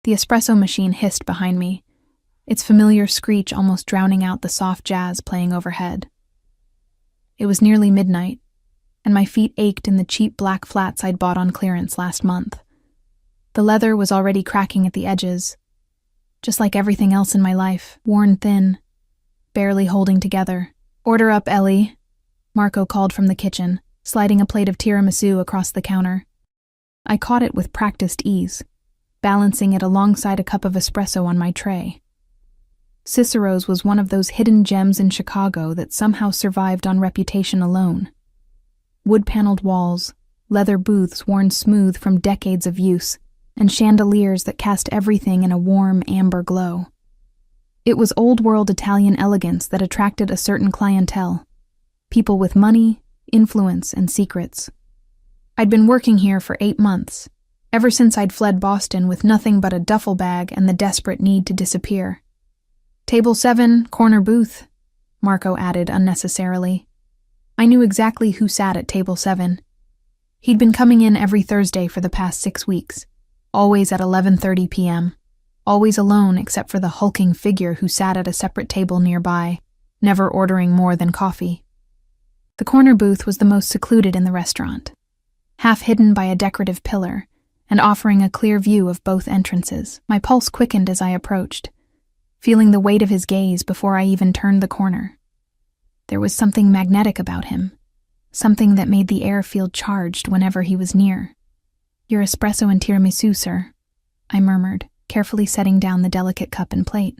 The espresso machine hissed behind me, its familiar screech almost drowning out the soft jazz playing overhead. It was nearly midnight, and my feet ached in the cheap black flats I'd bought on clearance last month. The leather was already cracking at the edges, just like everything else in my life, worn thin, barely holding together. "Order up, Ellie," Marco called from the kitchen, sliding a plate of tiramisu across the counter. I caught it with practiced ease, balancing it alongside a cup of espresso on my tray. Cicero's was one of those hidden gems in Chicago that somehow survived on reputation alone. Wood-paneled walls, leather booths worn smooth from decades of use, and chandeliers that cast everything in a warm amber glow. It was old-world Italian elegance that attracted a certain clientele, people with money, influence, and secrets. I'd been working here for 8 months, ever since I'd fled Boston with nothing but a duffel bag and the desperate need to disappear. "Table 7, corner booth," Marco added unnecessarily. I knew exactly who sat at table 7. He'd been coming in every Thursday for the past 6 weeks, always at 11:30 p.m., always alone except for the hulking figure who sat at a separate table nearby, never ordering more than coffee. The corner booth was the most secluded in the restaurant, half hidden by a decorative pillar and offering a clear view of both entrances. My pulse quickened as I approached, feeling the weight of his gaze before I even turned the corner. There was something magnetic about him, something that made the air feel charged whenever he was near. "Your espresso and tiramisu, sir," I murmured, carefully setting down the delicate cup and plate.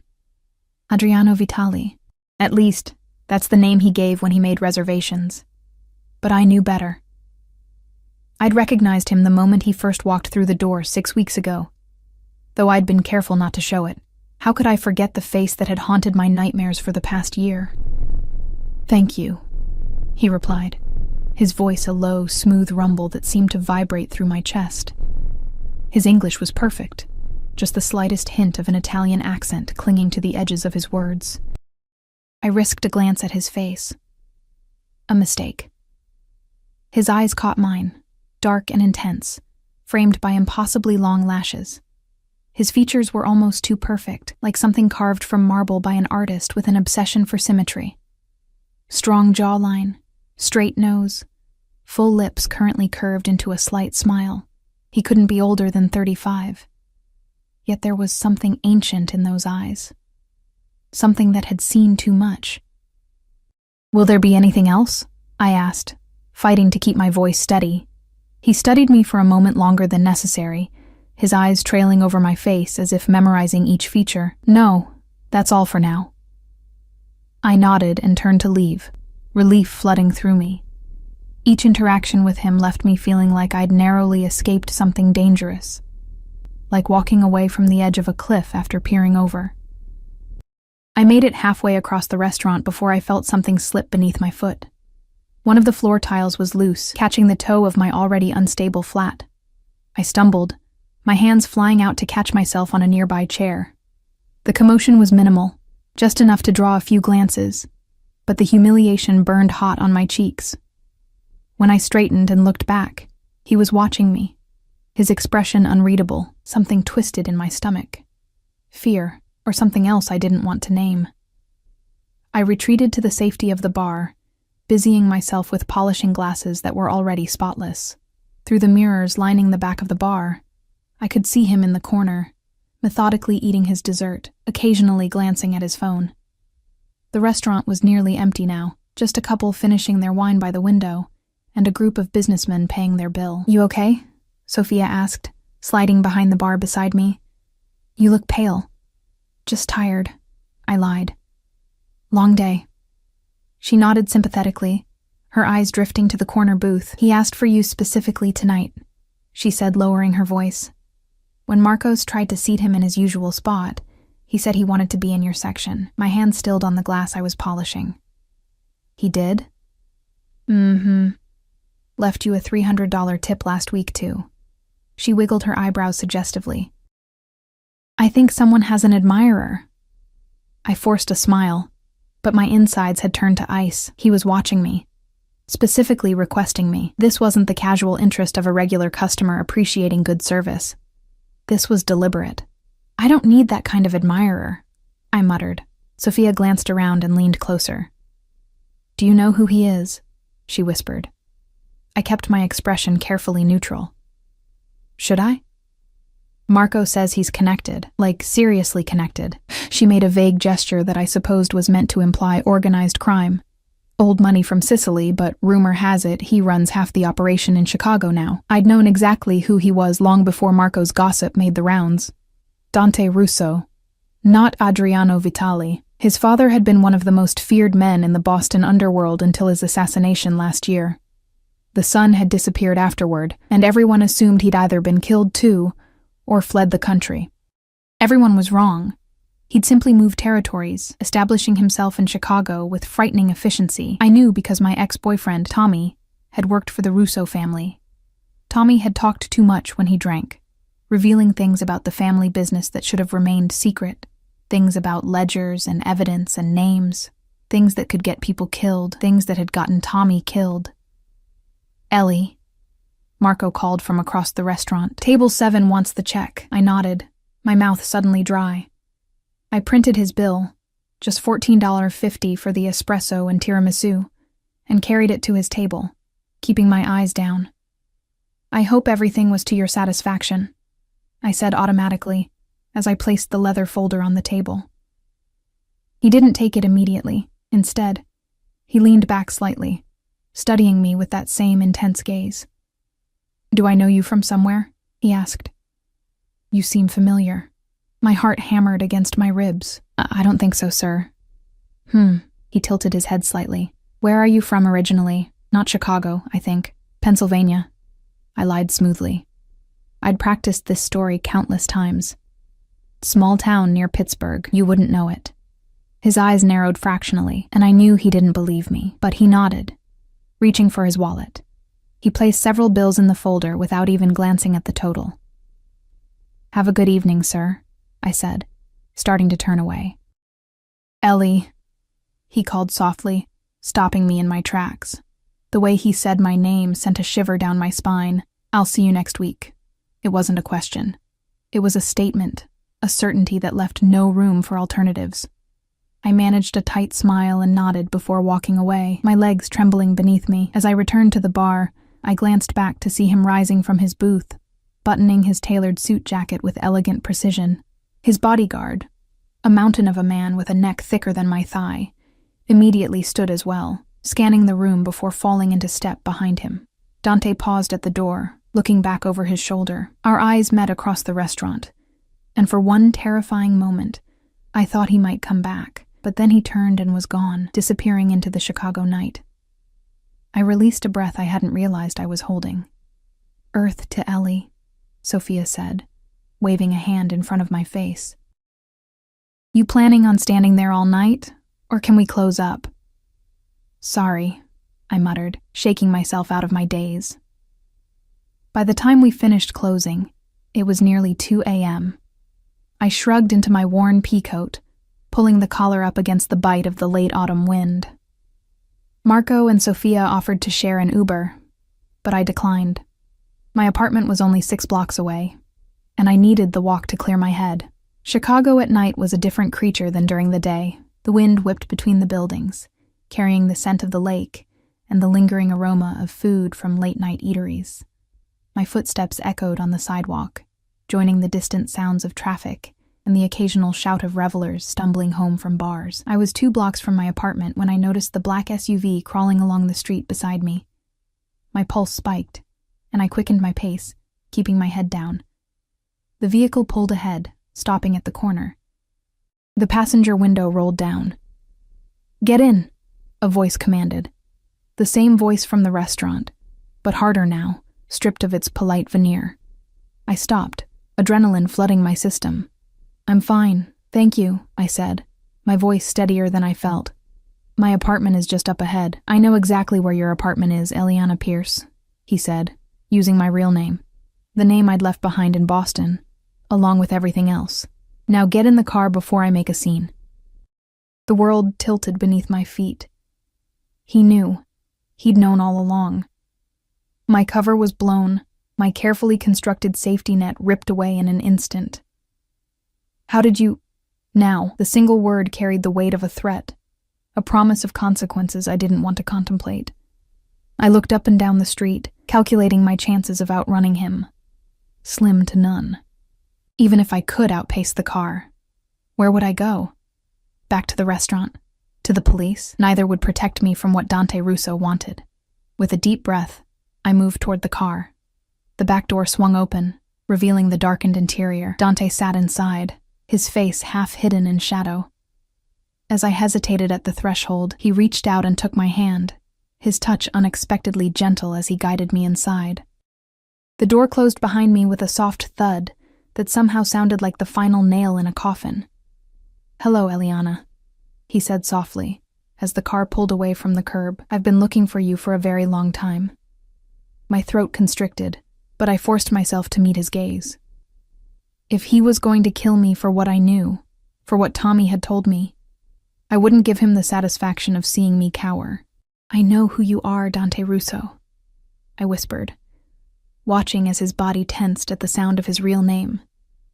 "Adriano Vitali. At least, that's the name he gave when he made reservations. But I knew better. I'd recognized him the moment he first walked through the door 6 weeks ago. Though I'd been careful not to show it, how could I forget the face that had haunted my nightmares for the past year? "Thank you," he replied, his voice a low, smooth rumble that seemed to vibrate through my chest. His English was perfect, just the slightest hint of an Italian accent clinging to the edges of his words. I risked a glance at his face. A mistake. His eyes caught mine, dark and intense, framed by impossibly long lashes. His features were almost too perfect, like something carved from marble by an artist with an obsession for symmetry. Strong jawline, straight nose, full lips currently curved into a slight smile. He couldn't be older than 35. Yet there was something ancient in those eyes. Something that had seen too much. "Will there be anything else?" I asked, fighting to keep my voice steady. He studied me for a moment longer than necessary, his eyes trailing over my face as if memorizing each feature. "No, that's all for now." I nodded and turned to leave, relief flooding through me. Each interaction with him left me feeling like I'd narrowly escaped something dangerous, like walking away from the edge of a cliff after peering over. I made it halfway across the restaurant before I felt something slip beneath my foot. One of the floor tiles was loose, catching the toe of my already unstable flat. I stumbled, my hands flying out to catch myself on a nearby chair. The commotion was minimal, just enough to draw a few glances, but the humiliation burned hot on my cheeks. When I straightened and looked back, he was watching me, his expression unreadable, something twisted in my stomach. Fear, or something else I didn't want to name. I retreated to the safety of the bar, busying myself with polishing glasses that were already spotless. Through the mirrors lining the back of the bar, I could see him in the corner, methodically eating his dessert, occasionally glancing at his phone. The restaurant was nearly empty now, just a couple finishing their wine by the window, and a group of businessmen paying their bill. "You okay?" Sophia asked, sliding behind the bar beside me. "You look pale." "Just tired," I lied. "Long day." She nodded sympathetically, her eyes drifting to the corner booth. "He asked for you specifically tonight," she said, lowering her voice. "When Marcos tried to seat him in his usual spot, he said he wanted to be in your section." My hand stilled on the glass I was polishing. "He did?" "Mm-hmm. Left you a $300 tip last week, too." She wiggled her eyebrows suggestively. "I think someone has an admirer." I forced a smile, but my insides had turned to ice. He was watching me, specifically requesting me. This wasn't the casual interest of a regular customer appreciating good service. This was deliberate. I don't need that kind of admirer, I muttered. Sophia glanced around and leaned closer. Do you know who he is? She whispered. I kept my expression carefully neutral. Should I? Marco says he's connected, like seriously connected. She made a vague gesture that I supposed was meant to imply organized crime. Old money from Sicily, but rumor has it he runs half the operation in Chicago now. I'd known exactly who he was long before Marco's gossip made the rounds. Dante Russo, not Adriano Vitali. His father had been one of the most feared men in the Boston underworld until his assassination last year. The son had disappeared afterward, and everyone assumed he'd either been killed too, or fled the country. Everyone was wrong. He'd simply moved territories, establishing himself in Chicago with frightening efficiency. I knew because my ex-boyfriend, Tommy, had worked for the Russo family. Tommy had talked too much when he drank, revealing things about the family business that should have remained secret. Things about ledgers and evidence and names, things that could get people killed, things that had gotten Tommy killed. Ellie, Marco called from across the restaurant. Table 7 wants the check. I nodded, my mouth suddenly dry. I printed his bill, just $14.50 for the espresso and tiramisu, and carried it to his table, keeping my eyes down. I hope everything was to your satisfaction, I said automatically, as I placed the leather folder on the table. He didn't take it immediately. Instead, he leaned back slightly, studying me with that same intense gaze. Do I know you from somewhere? He asked. You seem familiar. My heart hammered against my ribs. I don't think so, sir. He tilted his head slightly. Where are you from originally? Not Chicago, I think. Pennsylvania. I lied smoothly. I'd practiced this story countless times. Small town near Pittsburgh, you wouldn't know it. His eyes narrowed fractionally, and I knew he didn't believe me, but he nodded, reaching for his wallet. He placed several bills in the folder without even glancing at the total. Have a good evening, sir, I said, starting to turn away. Ellie, he called softly, stopping me in my tracks. The way he said my name sent a shiver down my spine. I'll see you next week. It wasn't a question. It was a statement, a certainty that left no room for alternatives. I managed a tight smile and nodded before walking away, my legs trembling beneath me. As I returned to the bar, I glanced back to see him rising from his booth, buttoning his tailored suit jacket with elegant precision. His bodyguard, a mountain of a man with a neck thicker than my thigh, immediately stood as well, scanning the room before falling into step behind him. Dante paused at the door, looking back over his shoulder. Our eyes met across the restaurant, and for one terrifying moment, I thought he might come back, but then he turned and was gone, disappearing into the Chicago night. I released a breath I hadn't realized I was holding. Earth to Ellie, Sophia said, waving a hand in front of my face. You planning on standing there all night, or can we close up? Sorry, I muttered, shaking myself out of my daze. By the time we finished closing, it was nearly 2 a.m. I shrugged into my worn peacoat, pulling the collar up against the bite of the late autumn wind. Marco and Sophia offered to share an Uber, but I declined. My apartment was only 6 blocks away, and I needed the walk to clear my head. Chicago at night was a different creature than during the day. The wind whipped between the buildings, carrying the scent of the lake and the lingering aroma of food from late-night eateries. My footsteps echoed on the sidewalk, joining the distant sounds of traffic and the occasional shout of revelers stumbling home from bars. I was 2 blocks from my apartment when I noticed the black SUV crawling along the street beside me. My pulse spiked, and I quickened my pace, keeping my head down. The vehicle pulled ahead, stopping at the corner. The passenger window rolled down. "Get in," a voice commanded. The same voice from the restaurant, but harder now, stripped of its polite veneer. I stopped, adrenaline flooding my system. "I'm fine, thank you," I said, my voice steadier than I felt. "My apartment is just up ahead." "I know exactly where your apartment is, Eliana Pierce," he said, using my real name, the name I'd left behind in Boston, along with everything else. "Now get in the car before I make a scene." The world tilted beneath my feet. He knew. He'd known all along. My cover was blown, my carefully constructed safety net ripped away in an instant. How did you— Now, the single word carried the weight of a threat, a promise of consequences I didn't want to contemplate. I looked up and down the street, calculating my chances of outrunning him. Slim to none. Even if I could outpace the car, where would I go? Back to the restaurant? To the police? Neither would protect me from what Dante Russo wanted. With a deep breath, I moved toward the car. The back door swung open, revealing the darkened interior. Dante sat inside, his face half hidden in shadow. As I hesitated at the threshold, he reached out and took my hand, his touch unexpectedly gentle as he guided me inside. The door closed behind me with a soft thud that somehow sounded like the final nail in a coffin. "Hello, Eliana," he said softly, as the car pulled away from the curb. "I've been looking for you for a very long time." My throat constricted, but I forced myself to meet his gaze. If he was going to kill me for what I knew, for what Tommy had told me, I wouldn't give him the satisfaction of seeing me cower. "I know who you are, Dante Russo," I whispered, watching as his body tensed at the sound of his real name.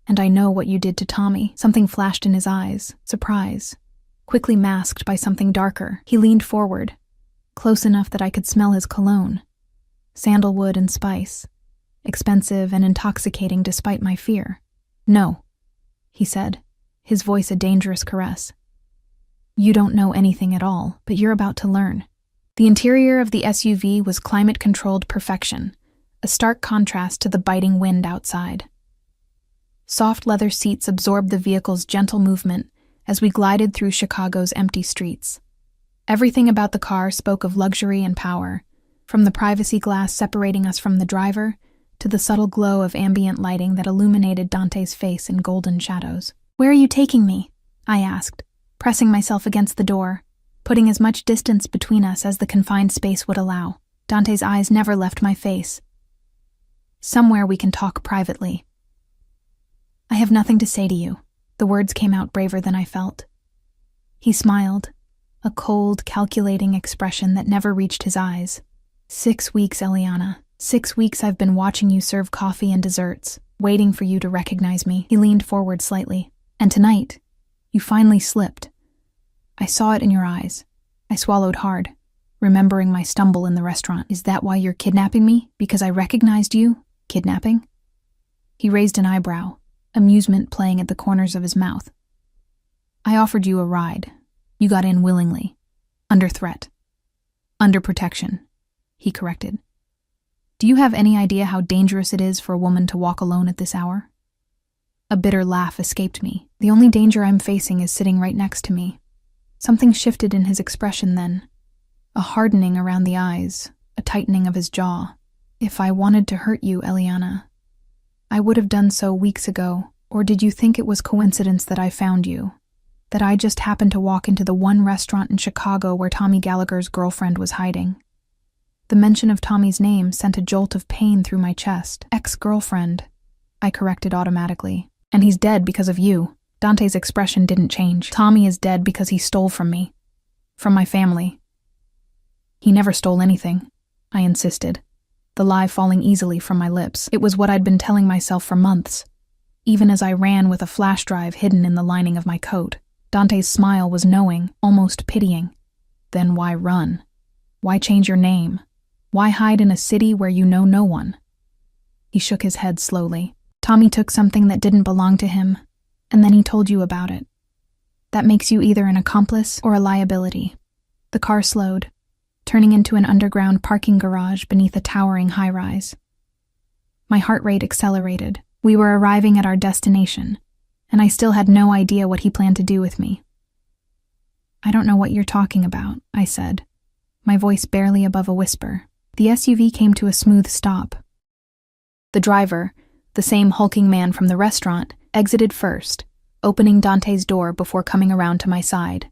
"And I know what you did to Tommy." Something flashed in his eyes, surprise, quickly masked by something darker. He leaned forward, close enough that I could smell his cologne. Sandalwood and spice, expensive and intoxicating despite my fear. "No," he said, his voice a dangerous caress. "You don't know anything at all, but you're about to learn." The interior of the SUV was climate-controlled perfection, a stark contrast to the biting wind outside. Soft leather seats absorbed the vehicle's gentle movement as we glided through Chicago's empty streets. Everything about the car spoke of luxury and power, from the privacy glass separating us from the driver to the subtle glow of ambient lighting that illuminated Dante's face in golden shadows. "Where are you taking me?" I asked, pressing myself against the door, putting as much distance between us as the confined space would allow. Dante's eyes never left my face. "Somewhere we can talk privately." "I have nothing to say to you." The words came out braver than I felt. He smiled, a cold, calculating expression that never reached his eyes. 6 weeks, Eliana. 6 weeks I've been watching you serve coffee and desserts, waiting for you to recognize me. He leaned forward slightly. "And tonight, you finally slipped. I saw it in your eyes." I swallowed hard, remembering my stumble in the restaurant. "Is that why you're kidnapping me? Because I recognized you? Kidnapping?" He raised an eyebrow, amusement playing at the corners of his mouth. "I offered you a ride. You got in willingly. Under threat. Under protection," he corrected. "Do you have any idea how dangerous it is for a woman to walk alone at this hour?" A bitter laugh escaped me. "The only danger I'm facing is sitting right next to me." Something shifted in his expression then. A hardening around the eyes, a tightening of his jaw. "If I wanted to hurt you, Eliana, I would have done so weeks ago. Or did you think it was coincidence that I found you? That I just happened to walk into the one restaurant in Chicago where Tommy Gallagher's girlfriend was hiding?" The mention of Tommy's name sent a jolt of pain through my chest. "Ex-girlfriend," I corrected automatically. "And he's dead because of you." Dante's expression didn't change. "Tommy is dead because he stole from me. From my family." "He never stole anything," I insisted, the lie falling easily from my lips. It was what I'd been telling myself for months, even as I ran with a flash drive hidden in the lining of my coat. Dante's smile was knowing, almost pitying. "Then why run? Why change your name? Why hide in a city where you know no one?" He shook his head slowly. "Tommy took something that didn't belong to him, and then he told you about it. That makes you either an accomplice or a liability." The car slowed, turning into an underground parking garage beneath a towering high-rise. My heart rate accelerated. We were arriving at our destination, and I still had no idea what he planned to do with me. "I don't know what you're talking about," I said, my voice barely above a whisper. The SUV came to a smooth stop. The driver, the same hulking man from the restaurant, exited first, opening Dante's door before coming around to my side.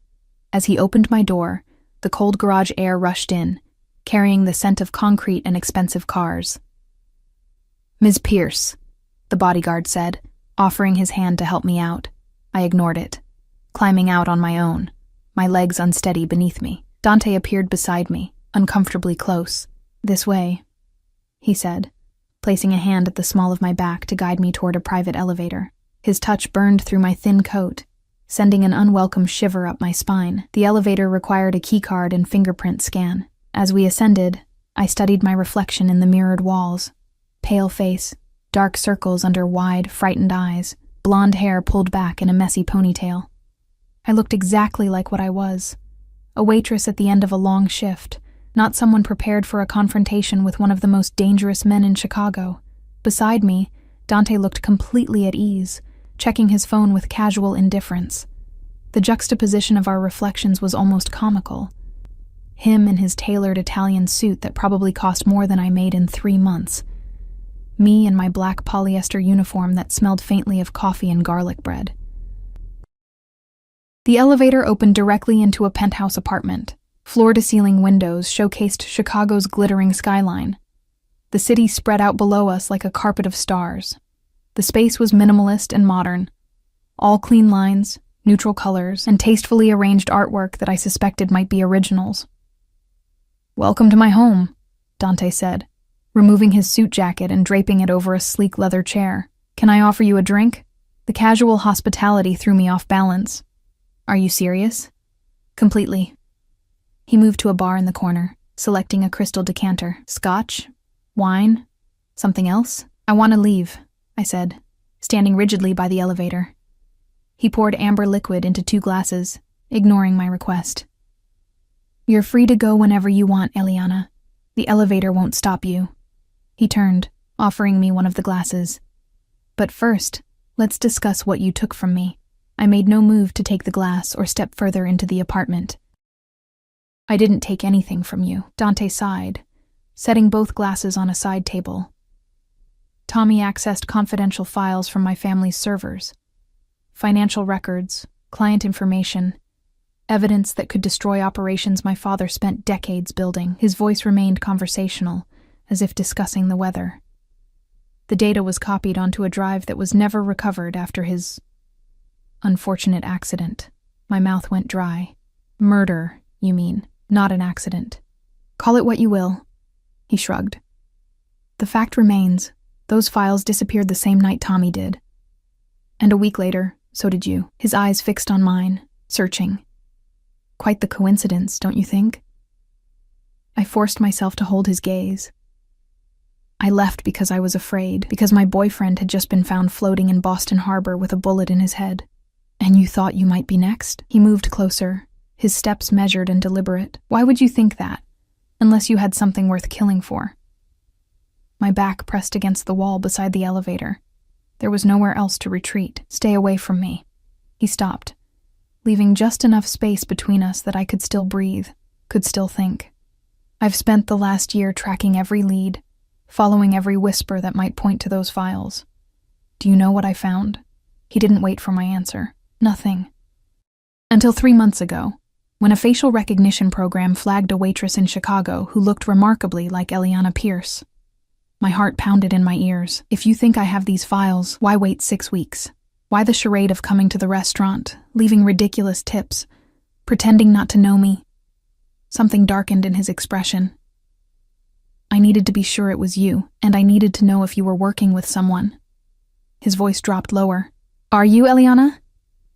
As he opened my door, the cold garage air rushed in, carrying the scent of concrete and expensive cars. "Ms. Pierce," the bodyguard said, offering his hand to help me out. I ignored it, climbing out on my own, my legs unsteady beneath me. Dante appeared beside me, uncomfortably close. "This way," he said, placing a hand at the small of my back to guide me toward a private elevator. His touch burned through my thin coat, sending an unwelcome shiver up my spine. The elevator required a keycard and fingerprint scan. As we ascended, I studied my reflection in the mirrored walls. Pale face, dark circles under wide, frightened eyes, blonde hair pulled back in a messy ponytail. I looked exactly like what I was, a waitress at the end of a long shift, not someone prepared for a confrontation with one of the most dangerous men in Chicago. Beside me, Dante looked completely at ease, checking his phone with casual indifference. The juxtaposition of our reflections was almost comical. Him in his tailored Italian suit that probably cost more than I made in 3 months. Me in my black polyester uniform that smelled faintly of coffee and garlic bread. The elevator opened directly into a penthouse apartment. Floor-to-ceiling windows showcased Chicago's glittering skyline. The city spread out below us like a carpet of stars. The space was minimalist and modern. All clean lines, neutral colors, and tastefully arranged artwork that I suspected might be originals. "Welcome to my home," Dante said, removing his suit jacket and draping it over a sleek leather chair. "Can I offer you a drink?" The casual hospitality threw me off balance. "Are you serious?" "Completely." He moved to a bar in the corner, selecting a crystal decanter. "Scotch? Wine? Something else?" "I want to leave," I said, standing rigidly by the elevator. He poured amber liquid into 2 glasses, ignoring my request. "You're free to go whenever you want, Eliana. The elevator won't stop you." He turned, offering me one of the glasses. "But first, let's discuss what you took from me." I made no move to take the glass or step further into the apartment. "I didn't take anything from you," Dante sighed, setting both glasses on a side table. "Tommy accessed confidential files from my family's servers. Financial records, client information, evidence that could destroy operations my father spent decades building." His voice remained conversational, as if discussing the weather. The data was copied onto a drive that was never recovered after his unfortunate accident. My mouth went dry. "Murder, you mean, not an accident. Call it what you will." He shrugged. "The fact remains, those files disappeared the same night Tommy did. And a week later, so did you." His eyes fixed on mine, searching. "Quite the coincidence, don't you think?" I forced myself to hold his gaze. "I left because I was afraid, because my boyfriend had just been found floating in Boston Harbor with a bullet in his head. And you thought you might be next?" He moved closer, his steps measured and deliberate. "Why would you think that, unless you had something worth killing for?" My back pressed against the wall beside the elevator. There was nowhere else to retreat. "Stay away from me." He stopped, leaving just enough space between us that I could still breathe, could still think. "I've spent the last year tracking every lead, following every whisper that might point to those files. Do you know what I found?" He didn't wait for my answer. "Nothing. Until 3 months ago, when a facial recognition program flagged a waitress in Chicago who looked remarkably like Eliana Pierce. My heart pounded in my ears. If you think I have these files, why wait 6 weeks? Why the charade of coming to the restaurant, leaving ridiculous tips, pretending not to know me?" Something darkened in his expression. "I needed to be sure it was you, and I needed to know if you were working with someone." His voice dropped lower. "Are you, Eliana?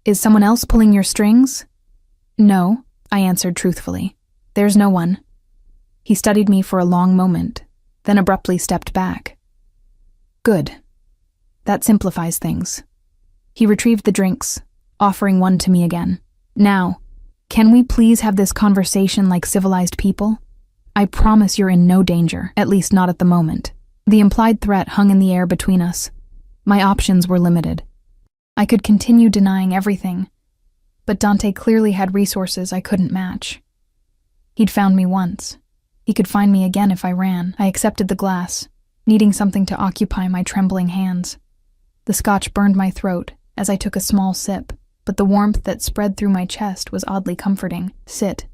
Is someone else pulling your strings?" "No," I answered truthfully. "There's no one." He studied me for a long moment, then abruptly stepped back. "Good. That simplifies things." He retrieved the drinks, offering one to me again. "Now, can we please have this conversation like civilized people? I promise you're in no danger, at least not at the moment." The implied threat hung in the air between us. My options were limited. I could continue denying everything, but Dante clearly had resources I couldn't match. He'd found me once. He could find me again if I ran. I accepted the glass, needing something to occupy my trembling hands. The scotch burned my throat as I took a small sip, but the warmth that spread through my chest was oddly comforting. "Sit."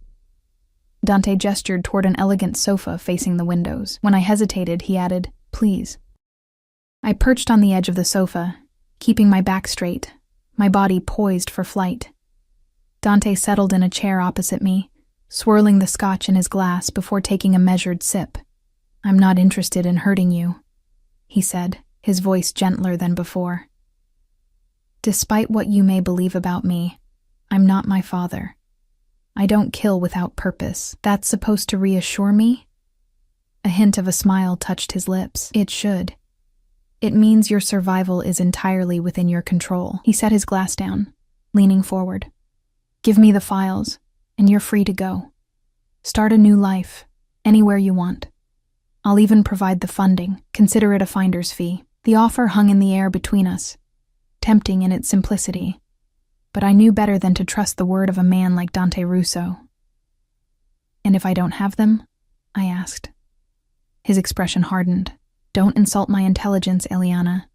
Dante gestured toward an elegant sofa facing the windows. When I hesitated, he added, "Please." I perched on the edge of the sofa, keeping my back straight, my body poised for flight. Dante settled in a chair opposite me, swirling the scotch in his glass before taking a measured sip. "I'm not interested in hurting you," he said, his voice gentler than before. Despite what you may believe about me, I'm not my father. I don't kill without purpose. That's supposed to reassure me? A hint of a smile touched his lips. It should. It means your survival is entirely within your control. He set his glass down, leaning forward. Give me the files, and you're free to go. Start a new life, anywhere you want. I'll even provide the funding. Consider it a finder's fee. The offer hung in the air between us, tempting in its simplicity. But I knew better than to trust the word of a man like Dante Russo. And if I don't have them? I asked. His expression hardened. Don't insult my intelligence, Eliana.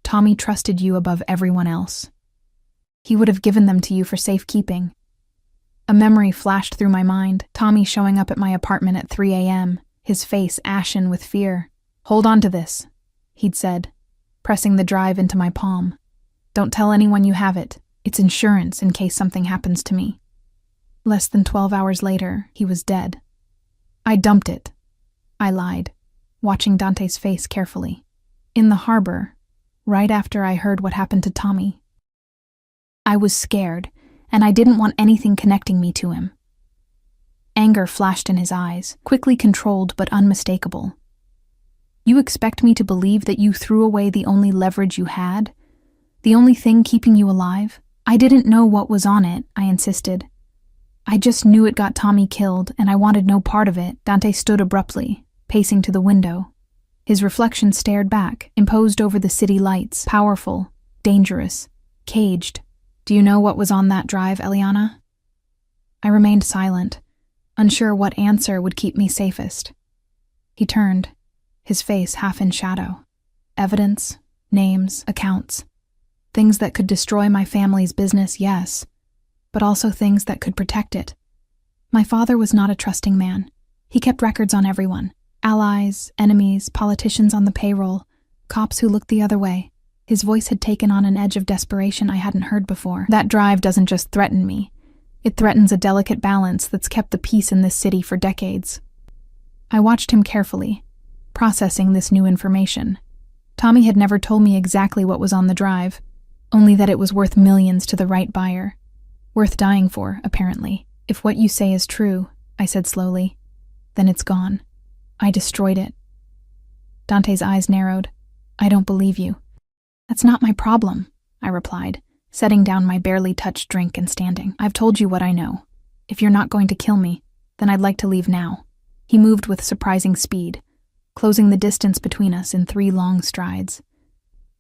Tommy trusted you above everyone else. He would have given them to you for safekeeping. A memory flashed through my mind, Tommy showing up at my apartment at 3 a.m., his face ashen with fear. Hold on to this, he'd said, pressing the drive into my palm. Don't tell anyone you have it. It's insurance in case something happens to me. Less than 12 hours later, he was dead. I dumped it. I lied, watching Dante's face carefully. In the harbor, right after I heard what happened to Tommy. I was scared, and I didn't want anything connecting me to him. Anger flashed in his eyes, quickly controlled but unmistakable. You expect me to believe that you threw away the only leverage you had? The only thing keeping you alive? I didn't know what was on it, I insisted. I just knew it got Tommy killed, and I wanted no part of it. Dante stood abruptly, pacing to the window. His reflection stared back, imposed over the city lights, powerful, dangerous, caged. Do you know what was on that drive, Eliana? I remained silent, unsure what answer would keep me safest. He turned, his face half in shadow. Evidence, names, accounts. Things that could destroy my family's business, yes, but also things that could protect it. My father was not a trusting man. He kept records on everyone. Allies, enemies, politicians on the payroll, cops who looked the other way. His voice had taken on an edge of desperation I hadn't heard before. That drive doesn't just threaten me. It threatens a delicate balance that's kept the peace in this city for decades. I watched him carefully, processing this new information. Tommy had never told me exactly what was on the drive, only that it was worth millions to the right buyer. Worth dying for, apparently. If what you say is true, I said slowly, then it's gone. I destroyed it. Dante's eyes narrowed. I don't believe you. That's not my problem, I replied, setting down my barely touched drink and standing. I've told you what I know. If you're not going to kill me, then I'd like to leave now. He moved with surprising speed, closing the distance between us in 3 long strides.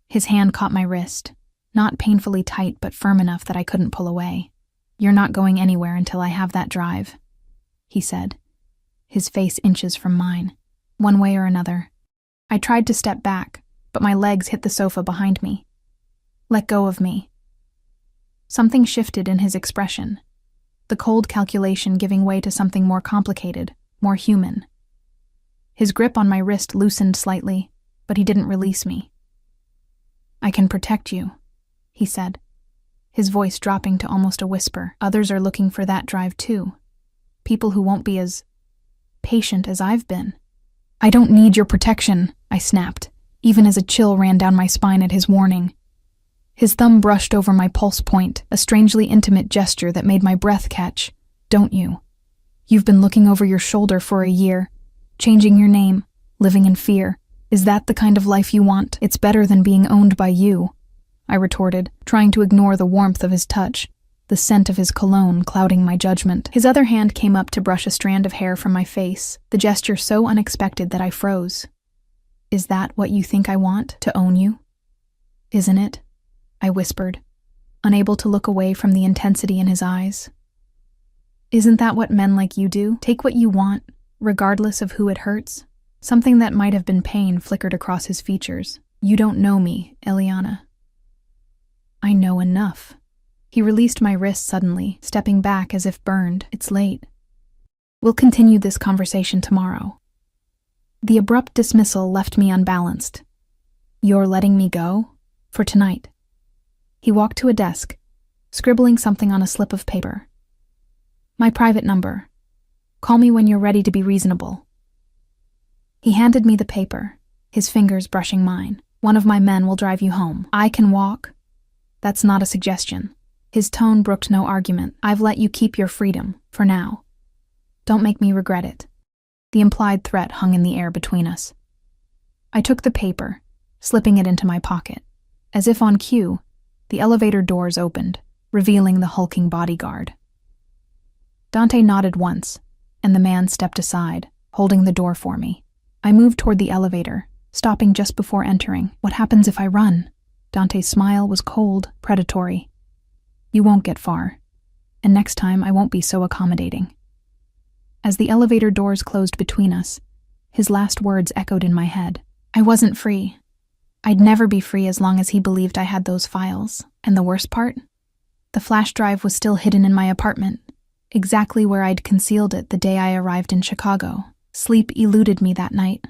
His hand caught my wrist, not painfully tight but firm enough that I couldn't pull away. You're not going anywhere until I have that drive, he said, his face inches from mine, one way or another. I tried to step back, but my legs hit the sofa behind me. Let go of me. Something shifted in his expression, the cold calculation giving way to something more complicated, more human. His grip on my wrist loosened slightly, but he didn't release me. I can protect you, he said, his voice dropping to almost a whisper. Others are looking for that drive too. People who won't be as patient as I've been. I don't need your protection, I snapped, even as a chill ran down my spine at his warning. His thumb brushed over my pulse point, a strangely intimate gesture that made my breath catch. Don't you? You've been looking over your shoulder for a year, changing your name, living in fear. Is that the kind of life you want? It's better than being owned by you, I retorted, trying to ignore the warmth of his touch, the scent of his cologne clouding my judgment. His other hand came up to brush a strand of hair from my face, the gesture so unexpected that I froze. Is that what you think I want, to own you? Isn't it? I whispered, unable to look away from the intensity in his eyes. Isn't that what men like you do? Take what you want, regardless of who it hurts? Something that might have been pain flickered across his features. You don't know me, Eliana. I know enough. He released my wrist suddenly, stepping back as if burned. It's late. We'll continue this conversation tomorrow. The abrupt dismissal left me unbalanced. You're letting me go? For tonight. He walked to a desk, scribbling something on a slip of paper. My private number. Call me when you're ready to be reasonable. He handed me the paper, his fingers brushing mine. One of my men will drive you home. I can walk. That's not a suggestion. His tone brooked no argument. I've let you keep your freedom, for now. Don't make me regret it. The implied threat hung in the air between us. I took the paper, slipping it into my pocket. As if on cue, the elevator doors opened, revealing the hulking bodyguard. Dante nodded once, and the man stepped aside, holding the door for me. I moved toward the elevator, stopping just before entering. What happens if I run? Dante's smile was cold, predatory. You won't get far, and next time I won't be so accommodating. As the elevator doors closed between us, his last words echoed in my head. I wasn't free. I'd never be free as long as he believed I had those files. And the worst part? The flash drive was still hidden in my apartment, exactly where I'd concealed it the day I arrived in Chicago. Sleep eluded me that night.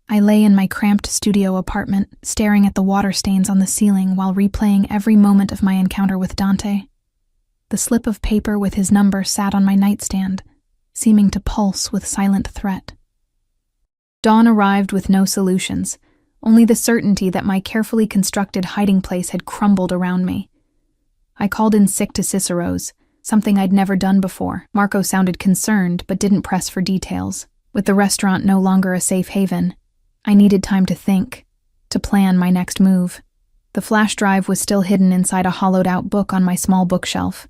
I lay in my cramped studio apartment, staring at the water stains on the ceiling while replaying every moment of my encounter with Dante. The slip of paper with his number sat on my nightstand, seeming to pulse with silent threat. Dawn arrived with no solutions, only the certainty that my carefully constructed hiding place had crumbled around me. I called in sick to Cicero's, something I'd never done before. Marco sounded concerned but didn't press for details. With the restaurant no longer a safe haven, I needed time to think, to plan my next move. The flash drive was still hidden inside a hollowed-out book on my small bookshelf.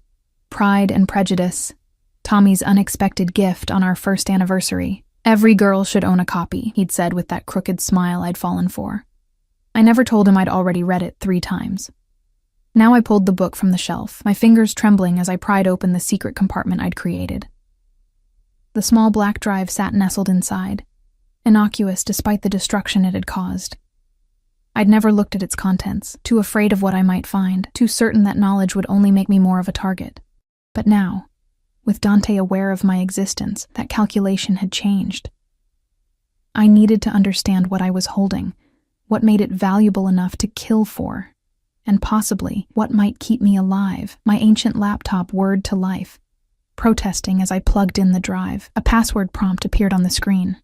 Pride and Prejudice, Tommy's unexpected gift on our first anniversary. Every girl should own a copy, he'd said with that crooked smile I'd fallen for. I never told him I'd already read it 3 times. Now I pulled the book from the shelf, my fingers trembling as I pried open the secret compartment I'd created. The small black drive sat nestled inside, innocuous despite the destruction it had caused. I'd never looked at its contents, too afraid of what I might find, too certain that knowledge would only make me more of a target. But now, with Dante aware of my existence, that calculation had changed. I needed to understand what I was holding, what made it valuable enough to kill for, and possibly what might keep me alive. My ancient laptop whirred to life, protesting as I plugged in the drive. A password prompt appeared on the screen.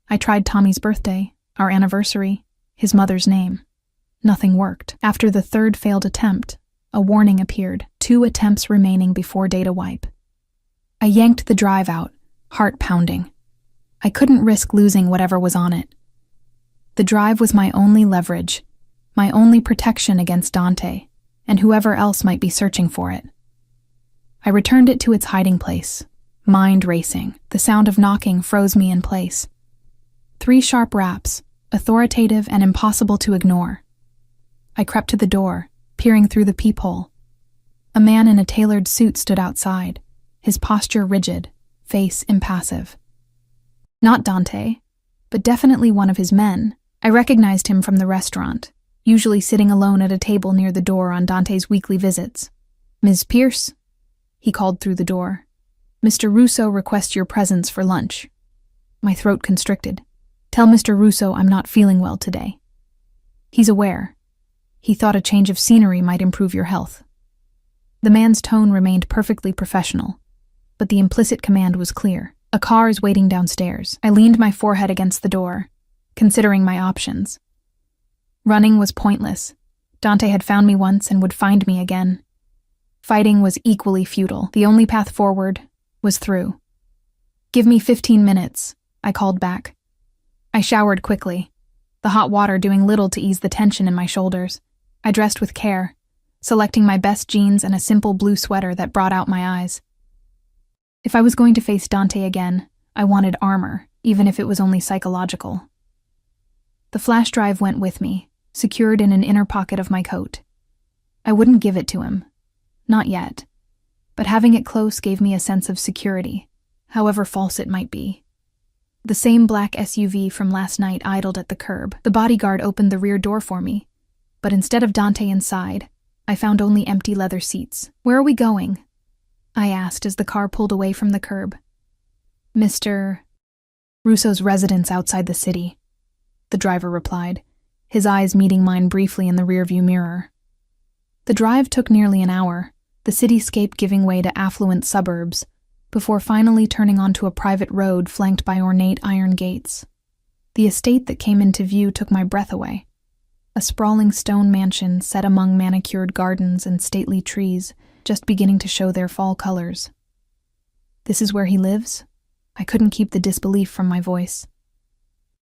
I tried Tommy's birthday, our anniversary, his mother's name. Nothing worked. After the 3rd failed attempt, a warning appeared, 2 attempts remaining before data wipe. I yanked the drive out, heart pounding. I couldn't risk losing whatever was on it. The drive was my only leverage, my only protection against Dante, and whoever else might be searching for it. I returned it to its hiding place, mind racing. The sound of knocking froze me in place. 3 sharp raps, authoritative and impossible to ignore. I crept to the door, peering through the peephole. A man in a tailored suit stood outside, his posture rigid, face impassive. Not Dante, but definitely one of his men. I recognized him from the restaurant, usually sitting alone at a table near the door on Dante's weekly visits. "Ms. Pierce?" he called through the door. "Mr. Russo requests your presence for lunch." My throat constricted. "Tell Mr. Russo I'm not feeling well today." "He's aware. He thought a change of scenery might improve your health." The man's tone remained perfectly professional, but the implicit command was clear. "A car is waiting downstairs." I leaned my forehead against the door, considering my options. Running was pointless. Dante had found me once and would find me again. Fighting was equally futile. The only path forward was through. "Give me 15 minutes, I called back. I showered quickly, the hot water doing little to ease the tension in my shoulders. I dressed with care, selecting my best jeans and a simple blue sweater that brought out my eyes. If I was going to face Dante again, I wanted armor, even if it was only psychological. The flash drive went with me, secured in an inner pocket of my coat. I wouldn't give it to him. Not yet. But having it close gave me a sense of security, however false it might be. The same black SUV from last night idled at the curb. The bodyguard opened the rear door for me, but instead of Dante inside, I found only empty leather seats. "Where are we going?" I asked as the car pulled away from the curb. "Mr. Russo's residence outside the city," the driver replied, his eyes meeting mine briefly in the rearview mirror. The drive took nearly an hour, the cityscape giving way to affluent suburbs, before finally turning onto a private road flanked by ornate iron gates. The estate that came into view took my breath away. a sprawling stone mansion set among manicured gardens and stately trees, just beginning to show their fall colors. This is where he lives? I couldn't keep the disbelief from my voice.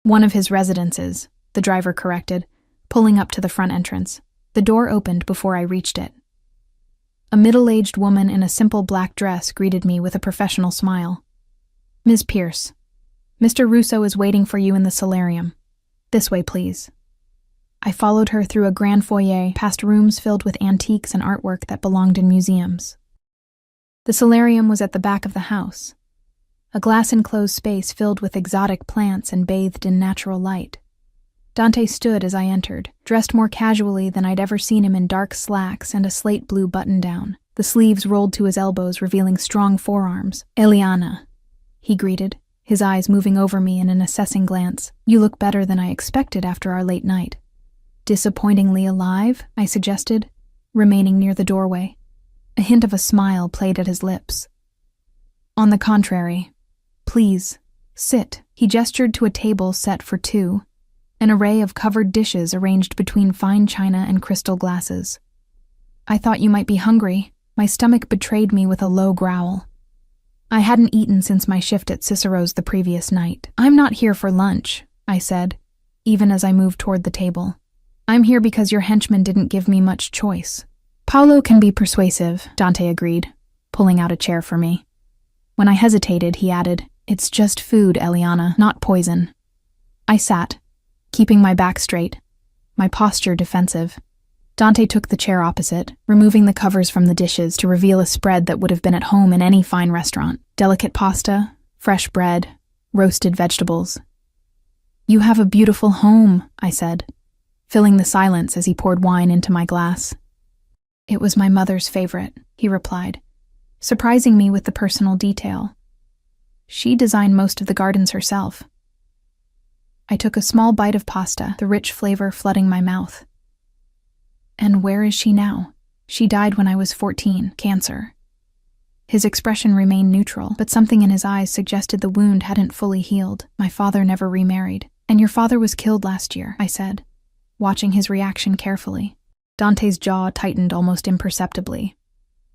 One of his residences, the driver corrected, pulling up to the front entrance. The door opened before I reached it. A middle-aged woman in a simple black dress greeted me with a professional smile. "Ms. Pierce, Mr. Russo is waiting for you in the solarium. This way, please." I followed her through a grand foyer, past rooms filled with antiques and artwork that belonged in museums. The solarium was at the back of the house, a glass-enclosed space filled with exotic plants and bathed in natural light. Dante stood as I entered, dressed more casually than I'd ever seen him, in dark slacks and a slate blue button-down, the sleeves rolled to his elbows, revealing strong forearms. "Eliana," he greeted, his eyes moving over me in an assessing glance. "You look better than I expected after our late night." "Disappointingly alive?" I suggested, remaining near the doorway. A hint of a smile played at his lips. "On the contrary. Please, sit." He gestured to a table set for two, an array of covered dishes arranged between fine china and crystal glasses. "I thought you might be hungry." My stomach betrayed me with a low growl. I hadn't eaten since my shift at Cicero's the previous night. "I'm not here for lunch," I said, even as I moved toward the table. "I'm here because your henchman didn't give me much choice." "Paolo can be persuasive," Dante agreed, pulling out a chair for me. When I hesitated, he added, "It's just food, Eliana, not poison." I sat, keeping my back straight, my posture defensive. Dante took the chair opposite, removing the covers from the dishes to reveal a spread that would have been at home in any fine restaurant. Delicate pasta, fresh bread, roasted vegetables. "You have a beautiful home," I said, filling the silence as he poured wine into my glass. "It was my mother's favorite," he replied, surprising me with the personal detail. "She designed most of the gardens herself." I took a small bite of pasta, the rich flavor flooding my mouth. "And where is she now?" "She died when I was 14, cancer." His expression remained neutral, but something in his eyes suggested the wound hadn't fully healed. "My father never remarried." "And your father was killed last year," I said, watching his reaction carefully. Dante's jaw tightened almost imperceptibly.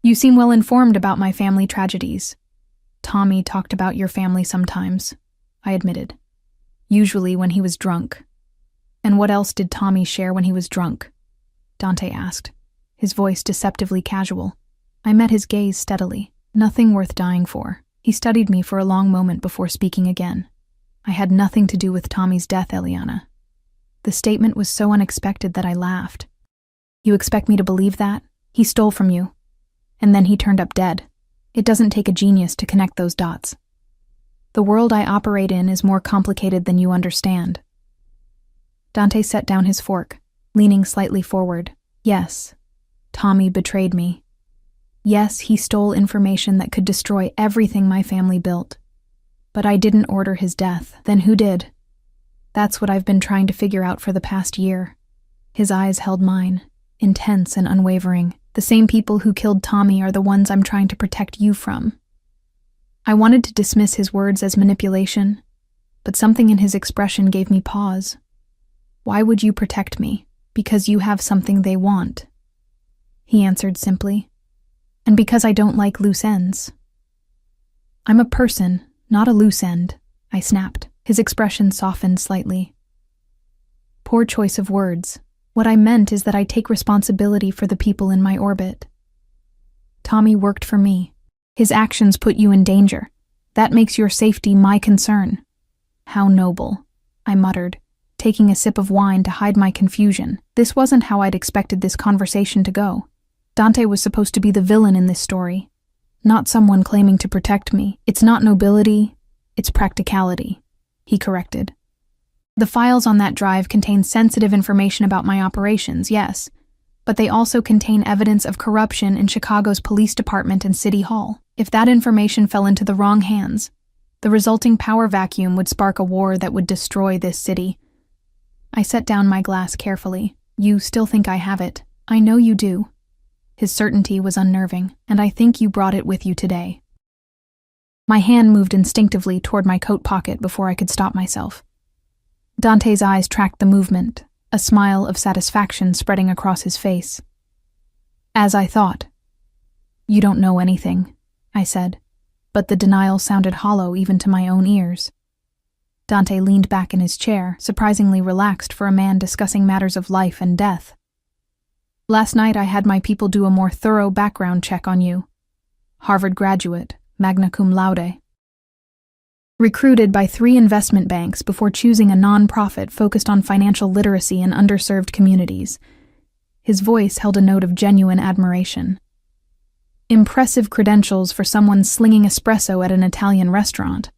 "You seem well informed about my family tragedies." "Tommy talked about your family sometimes," I admitted. "Usually when he was drunk." "And what else did Tommy share when he was drunk?" Dante asked, his voice deceptively casual. I met his gaze steadily. "Nothing worth dying for." He studied me for a long moment before speaking again. "I had nothing to do with Tommy's death, Eliana." The statement was so unexpected that I laughed. "You expect me to believe that? He stole from you. And then he turned up dead. It doesn't take a genius to connect those dots. The world I operate in is more complicated than you understand." Dante set down his fork, leaning slightly forward. "Yes, Tommy betrayed me. Yes, he stole information that could destroy everything my family built. But I didn't order his death. Then who did? That's what I've been trying to figure out for the past year." His eyes held mine, intense and unwavering. "The same people who killed Tommy are the ones I'm trying to protect you from." I wanted to dismiss his words as manipulation, but something in his expression gave me pause. "Why would you protect me? Because you have something they want," he answered simply. "And because I don't like loose ends." "I'm a person, not a loose end," I snapped. His expression softened slightly. "Poor choice of words. What I meant is that I take responsibility for the people in my orbit. Tommy worked for me. His actions put you in danger. That makes your safety my concern." "How noble," I muttered, taking a sip of wine to hide my confusion. This wasn't how I'd expected this conversation to go. Dante was supposed to be the villain in this story, not someone claiming to protect me. "It's not nobility, it's practicality," he corrected. "The files on that drive contain sensitive information about my operations, yes, but they also contain evidence of corruption in Chicago's police department and city hall. If that information fell into the wrong hands, the resulting power vacuum would spark a war that would destroy this city." I set down my glass carefully. "You still think I have it. I know you do." His certainty was unnerving, "and I think you brought it with you today." My hand moved instinctively toward my coat pocket before I could stop myself. Dante's eyes tracked the movement, a smile of satisfaction spreading across his face. As I thought. You don't know anything, I said, but the denial sounded hollow even to my own ears. Dante leaned back in his chair, surprisingly relaxed for a man discussing matters of life and death. Last night I had my people do a more thorough background check on you. Harvard graduate, magna cum laude. Recruited by 3 investment banks before choosing a non-profit focused on financial literacy in underserved communities. His voice held a note of genuine admiration. Impressive credentials for someone slinging espresso at an Italian restaurant.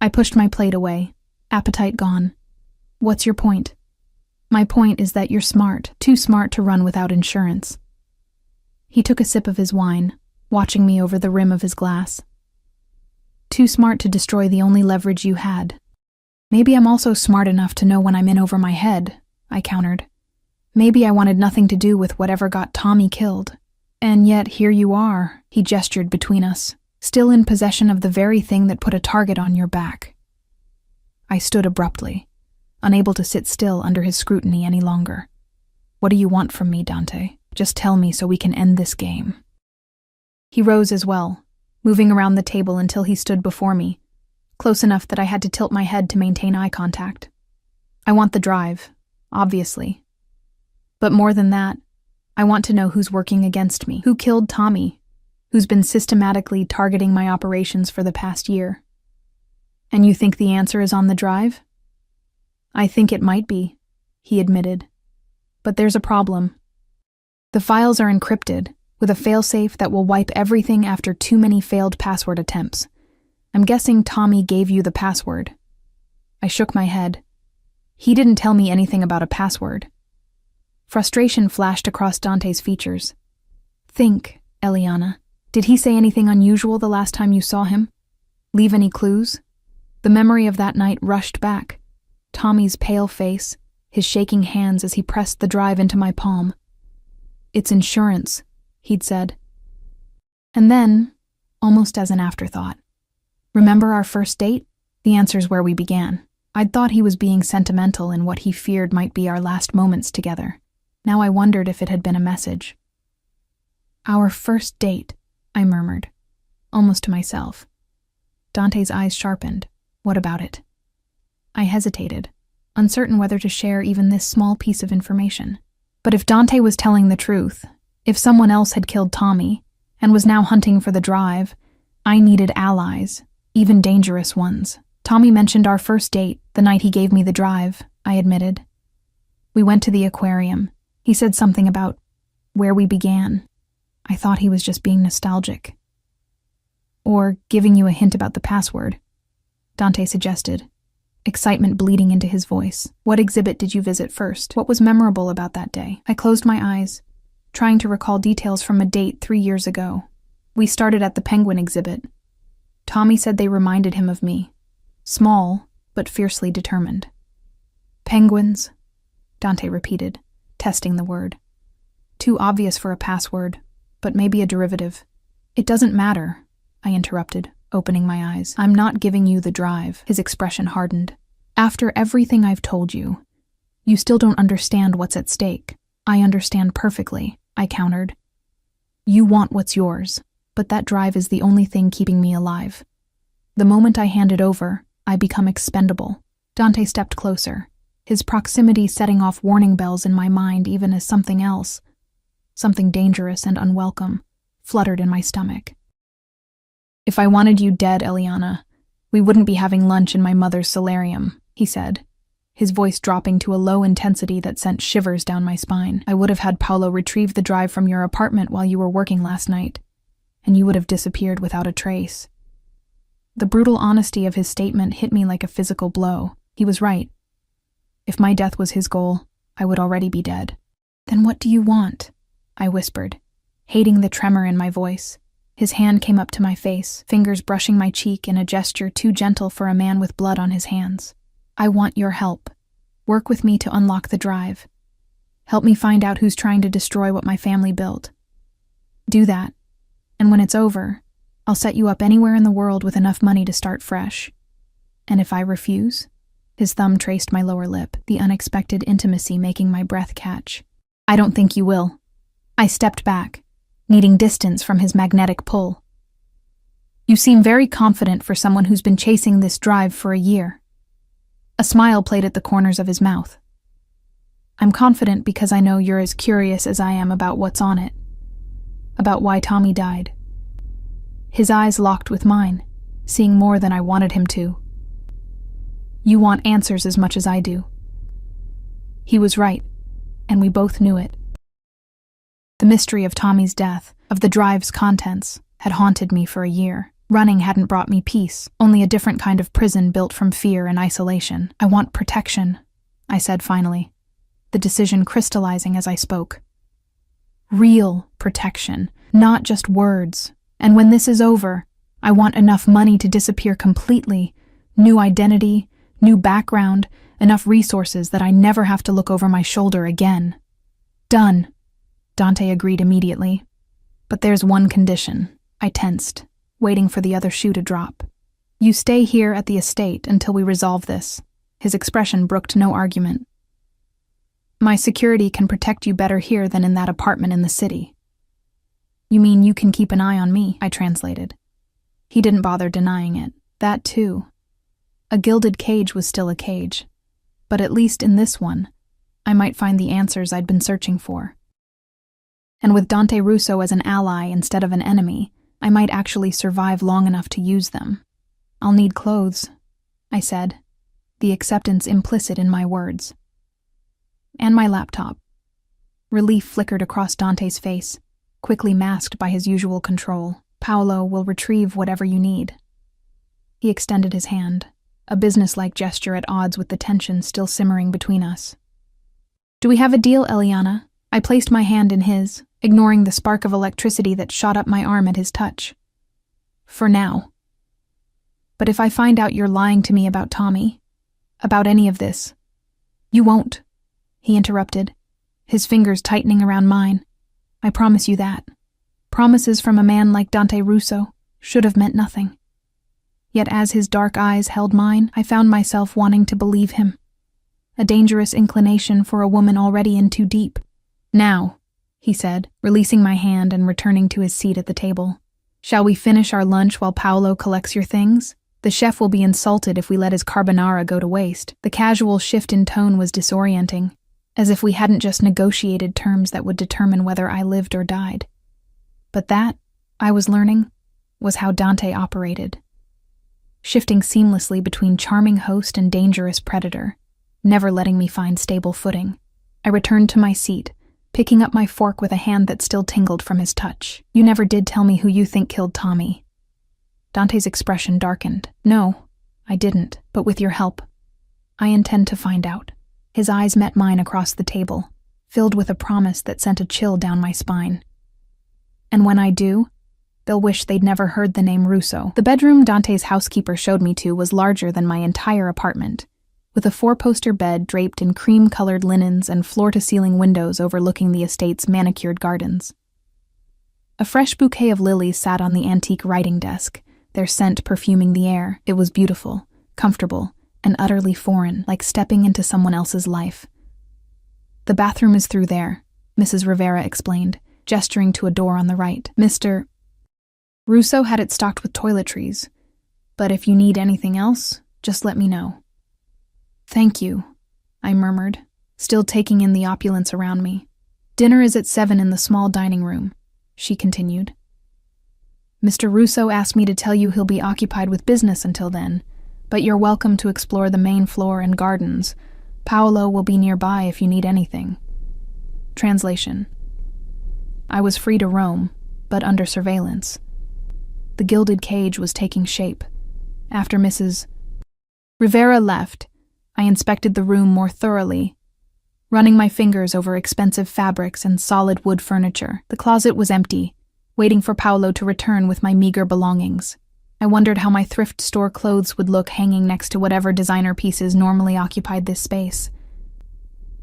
I pushed my plate away, appetite gone. What's your point? My point is that you're smart, too smart to run without insurance. He took a sip of his wine, watching me over the rim of his glass. Too smart to destroy the only leverage you had. Maybe I'm also smart enough to know when I'm in over my head, I countered. Maybe I wanted nothing to do with whatever got Tommy killed. And yet here you are, he gestured between us, still in possession of the very thing that put a target on your back. I stood abruptly, unable to sit still under his scrutiny any longer. What do you want from me, Dante? Just tell me so we can end this game. He rose as well, moving around the table until he stood before me, close enough that I had to tilt my head to maintain eye contact. I want the drive, obviously. But more than that, I want to know who's working against me, who killed Tommy, who's been systematically targeting my operations for the past year. And you think the answer is on the drive? I think it might be, he admitted. But there's a problem. The files are encrypted, with a failsafe that will wipe everything after too many failed password attempts. I'm guessing Tommy gave you the password. I shook my head. He didn't tell me anything about a password. Frustration flashed across Dante's features. Think, Eliana. Did he say anything unusual the last time you saw him? Leave any clues? The memory of that night rushed back. Tommy's pale face, his shaking hands as he pressed the drive into my palm. It's insurance, he'd said. And then, almost as an afterthought, remember our first date? The answer's where we began. I'd thought he was being sentimental in what he feared might be our last moments together. Now I wondered if it had been a message. Our first date, I murmured, almost to myself. Dante's eyes sharpened. What about it? I hesitated, uncertain whether to share even this small piece of information. But if Dante was telling the truth, if someone else had killed Tommy and was now hunting for the drive, I needed allies, even dangerous ones. Tommy mentioned our first date the night he gave me the drive, I admitted. We went to the aquarium. He said something about where we began. I thought he was just being nostalgic. Or giving you a hint about the password, Dante suggested, excitement bleeding into his voice. What exhibit did you visit first? What was memorable about that day? I closed my eyes, trying to recall details from a date 3 years ago. We started at the penguin exhibit. Tommy said they reminded him of me. Small, but fiercely determined. Penguins, Dante repeated, testing the word. Too obvious for a password, but maybe a derivative. It doesn't matter, I interrupted, opening my eyes. I'm not giving you the drive. His expression hardened. After everything I've told you, you still don't understand what's at stake. I understand perfectly, I countered. You want what's yours, but that drive is the only thing keeping me alive. The moment I hand it over, I become expendable. Dante stepped closer, his proximity setting off warning bells in my mind even as something else, something dangerous and unwelcome, fluttered in my stomach. If I wanted you dead, Eliana, we wouldn't be having lunch in my mother's solarium, he said, his voice dropping to a low intensity that sent shivers down my spine. I would have had Paolo retrieve the drive from your apartment while you were working last night, and you would have disappeared without a trace. The brutal honesty of his statement hit me like a physical blow. He was right. If my death was his goal, I would already be dead. Then what do you want? I whispered, hating the tremor in my voice. His hand came up to my face, fingers brushing my cheek in a gesture too gentle for a man with blood on his hands. I want your help. Work with me to unlock the drive. Help me find out who's trying to destroy what my family built. Do that, and when it's over, I'll set you up anywhere in the world with enough money to start fresh. And if I refuse? His thumb traced my lower lip, the unexpected intimacy making my breath catch. I don't think you will. I stepped back, needing distance from his magnetic pull. You seem very confident for someone who's been chasing this drive for a year. A smile played at the corners of his mouth. I'm confident because I know you're as curious as I am about what's on it. About why Tommy died. His eyes locked with mine, seeing more than I wanted him to. You want answers as much as I do. He was right, and we both knew it. The mystery of Tommy's death, of the drive's contents, had haunted me for a year. Running hadn't brought me peace, only a different kind of prison built from fear and isolation. I want protection, I said finally, the decision crystallizing as I spoke. Real protection, not just words. And when this is over, I want enough money to disappear completely, new identity, new background, enough resources that I never have to look over my shoulder again. Done, Dante agreed immediately. But there's one condition. I tensed, waiting for the other shoe to drop. You stay here at the estate until we resolve this. His expression brooked no argument. My security can protect you better here than in that apartment in the city. You mean you can keep an eye on me, I translated. He didn't bother denying it. That too. A gilded cage was still a cage. But at least in this one, I might find the answers I'd been searching for. And with Dante Russo as an ally instead of an enemy, I might actually survive long enough to use them. I'll need clothes, I said, the acceptance implicit in my words. And my laptop. Relief flickered across Dante's face, quickly masked by his usual control. Paolo will retrieve whatever you need. He extended his hand, a businesslike gesture at odds with the tension still simmering between us. Do we have a deal, Eliana? I placed my hand in his, ignoring the spark of electricity that shot up my arm at his touch. For now. But if I find out you're lying to me about Tommy, about any of this, you won't, he interrupted, his fingers tightening around mine. I promise you that. Promises from a man like Dante Russo should have meant nothing. Yet as his dark eyes held mine, I found myself wanting to believe him. A dangerous inclination for a woman already in too deep. Now, he said, releasing my hand and returning to his seat at the table. Shall we finish our lunch while Paolo collects your things? The chef will be insulted if we let his carbonara go to waste. The casual shift in tone was disorienting, as if we hadn't just negotiated terms that would determine whether I lived or died. But that, I was learning, was how Dante operated. Shifting seamlessly between charming host and dangerous predator, never letting me find stable footing. I returned to my seat, picking up my fork with a hand that still tingled from his touch. You never did tell me who you think killed Tommy. Dante's expression darkened. No, I didn't, but with your help, I intend to find out. His eyes met mine across the table, filled with a promise that sent a chill down my spine. And when I do, they'll wish they'd never heard the name Russo. The bedroom Dante's housekeeper showed me to was larger than my entire apartment, with a 4-poster bed draped in cream-colored linens and floor-to-ceiling windows overlooking the estate's manicured gardens. A fresh bouquet of lilies sat on the antique writing desk, their scent perfuming the air. It was beautiful, comfortable, and utterly foreign, like stepping into someone else's life. The bathroom is through there, Mrs. Rivera explained, gesturing to a door on the right. Mr. Russo had it stocked with toiletries, but if you need anything else, just let me know. Thank you, I murmured, still taking in the opulence around me. Dinner is at 7 in the small dining room, she continued. Mr. Russo asked me to tell you he'll be occupied with business until then, but you're welcome to explore the main floor and gardens. Paolo will be nearby if you need anything. Translation. I was free to roam, but under surveillance. The gilded cage was taking shape. After Mrs. Rivera left, I inspected the room more thoroughly, running my fingers over expensive fabrics and solid wood furniture. The closet was empty, waiting for Paolo to return with my meager belongings. I wondered how my thrift store clothes would look hanging next to whatever designer pieces normally occupied this space.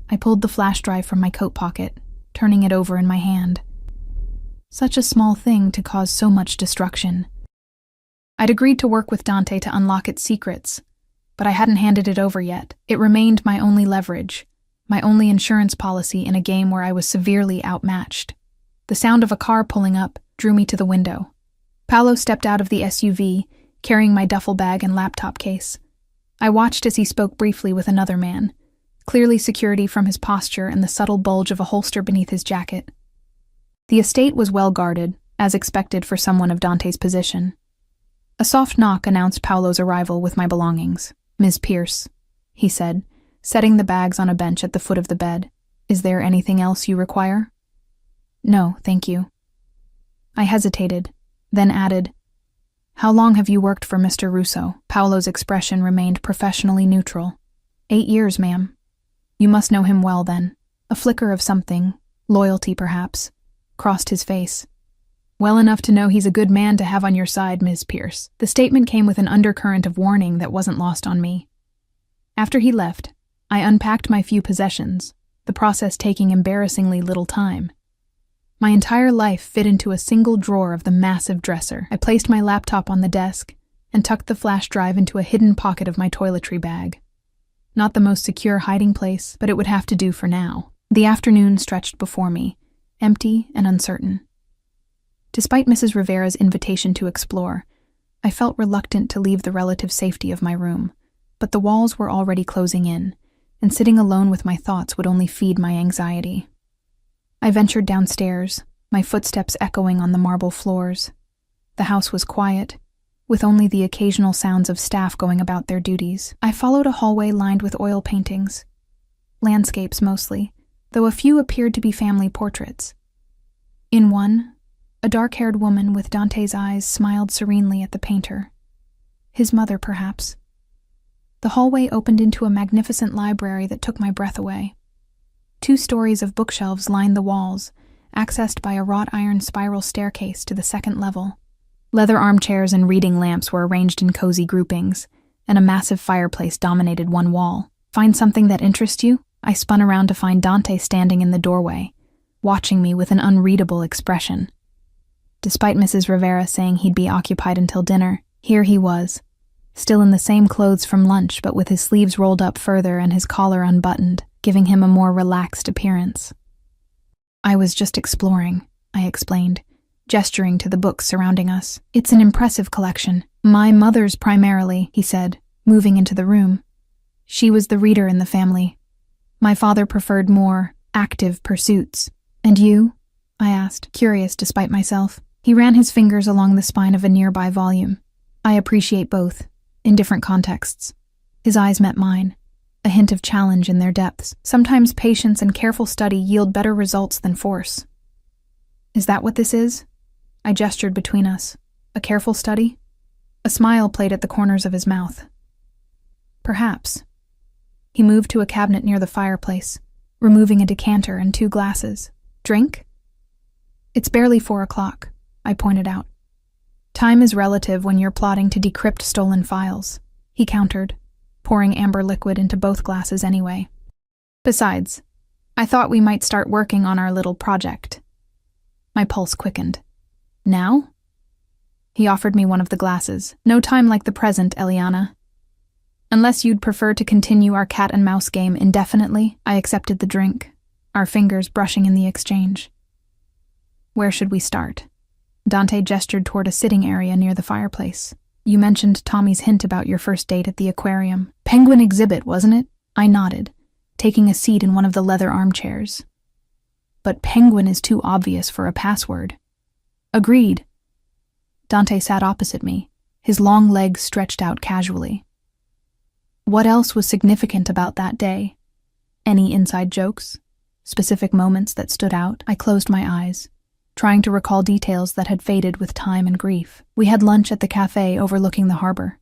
I pulled the flash drive from my coat pocket, turning it over in my hand. Such a small thing to cause so much destruction. I'd agreed to work with Dante to unlock its secrets, but I hadn't handed it over yet. It remained my only leverage, my only insurance policy in a game where I was severely outmatched. The sound of a car pulling up drew me to the window. Paolo stepped out of the SUV, carrying my duffel bag and laptop case. I watched as he spoke briefly with another man, clearly security from his posture and the subtle bulge of a holster beneath his jacket. The estate was well guarded, as expected for someone of Dante's position. A soft knock announced Paolo's arrival with my belongings. "Ms. Pierce," he said, setting the bags on a bench at the foot of the bed. "Is there anything else you require?" "No, thank you." I hesitated, then added, "How long have you worked for Mr. Russo?" Paolo's expression remained professionally neutral. "8 years, ma'am." "You must know him well, then." A flicker of something, loyalty perhaps, crossed his face. "Well enough to know he's a good man to have on your side, Ms. Pierce." The statement came with an undercurrent of warning that wasn't lost on me. After he left, I unpacked my few possessions, the process taking embarrassingly little time. My entire life fit into a single drawer of the massive dresser. I placed my laptop on the desk and tucked the flash drive into a hidden pocket of my toiletry bag. Not the most secure hiding place, but it would have to do for now. The afternoon stretched before me, empty and uncertain. Despite Mrs. Rivera's invitation to explore, I felt reluctant to leave the relative safety of my room, but the walls were already closing in, and sitting alone with my thoughts would only feed my anxiety. I ventured downstairs, my footsteps echoing on the marble floors. The house was quiet, with only the occasional sounds of staff going about their duties. I followed a hallway lined with oil paintings, landscapes mostly, though a few appeared to be family portraits. In one, a dark-haired woman with Dante's eyes smiled serenely at the painter. His mother, perhaps. The hallway opened into a magnificent library that took my breath away. 2 stories of bookshelves lined the walls, accessed by a wrought iron spiral staircase to the second level. Leather armchairs and reading lamps were arranged in cozy groupings, and a massive fireplace dominated one wall. "Find something that interests you?" I spun around to find Dante standing in the doorway, watching me with an unreadable expression. Despite Mrs. Rivera saying he'd be occupied until dinner, here he was, still in the same clothes from lunch but with his sleeves rolled up further and his collar unbuttoned, giving him a more relaxed appearance. "I was just exploring," I explained, gesturing to the books surrounding us. "It's an impressive collection. My mother's primarily," he said, moving into the room. "She was the reader in the family. My father preferred more active pursuits." "And you?" I asked, curious despite myself. He ran his fingers along the spine of a nearby volume. "I appreciate both, in different contexts." His eyes met mine, a hint of challenge in their depths. Sometimes patience and careful study yield better results than force. "Is that what this is?" I gestured between us. "A careful study?" A smile played at the corners of his mouth. "Perhaps." He moved to a cabinet near the fireplace, removing a decanter and 2 glasses. "Drink?" "It's barely 4 o'clock, I pointed out. "Time is relative when you're plotting to decrypt stolen files," he countered, pouring amber liquid into both glasses anyway. "Besides, I thought we might start working on our little project." My pulse quickened. "Now?" He offered me one of the glasses. "No time like the present, Eliana. Unless you'd prefer to continue our cat-and-mouse game indefinitely," I accepted the drink, our fingers brushing in the exchange. "Where should we start?" Dante gestured toward a sitting area near the fireplace. "You mentioned Tommy's hint about your first date at the aquarium. Penguin exhibit, wasn't it?" I nodded, taking a seat in one of the leather armchairs. "But penguin is too obvious for a password." "Agreed." Dante sat opposite me, his long legs stretched out casually. What else was significant about that day? Any inside jokes? Specific moments that stood out? I closed my eyes, trying to recall details that had faded with time and grief. We had lunch at the cafe overlooking the harbor.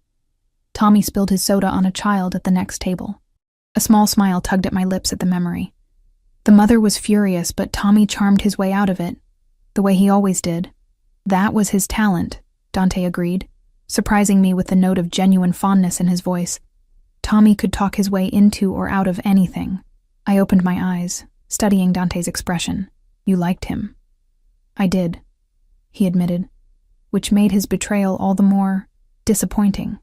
Tommy spilled his soda on a child at the next table. A small smile tugged at my lips at the memory. The mother was furious, but Tommy charmed his way out of it, the way he always did. That was his talent, Dante agreed, surprising me with the note of genuine fondness in his voice. Tommy could talk his way into or out of anything. I opened my eyes, studying Dante's expression. "You liked him." "I did," he admitted, which made his betrayal all the more disappointing.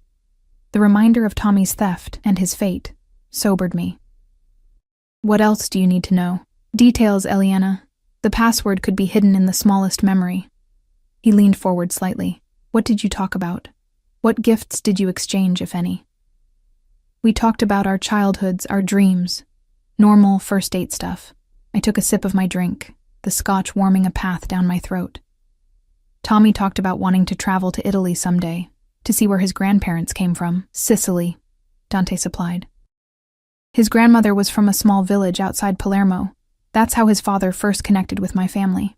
The reminder of Tommy's theft and his fate sobered me. What else do you need to know? Details, Eliana. The password could be hidden in the smallest memory. He leaned forward slightly. What did you talk about? What gifts did you exchange, if any? We talked about our childhoods, our dreams. Normal first date stuff. I took a sip of my drink, the scotch warming a path down my throat. Tommy talked about wanting to travel to Italy someday, to see where his grandparents came from. Sicily, Dante supplied. His grandmother was from a small village outside Palermo. That's how his father first connected with my family.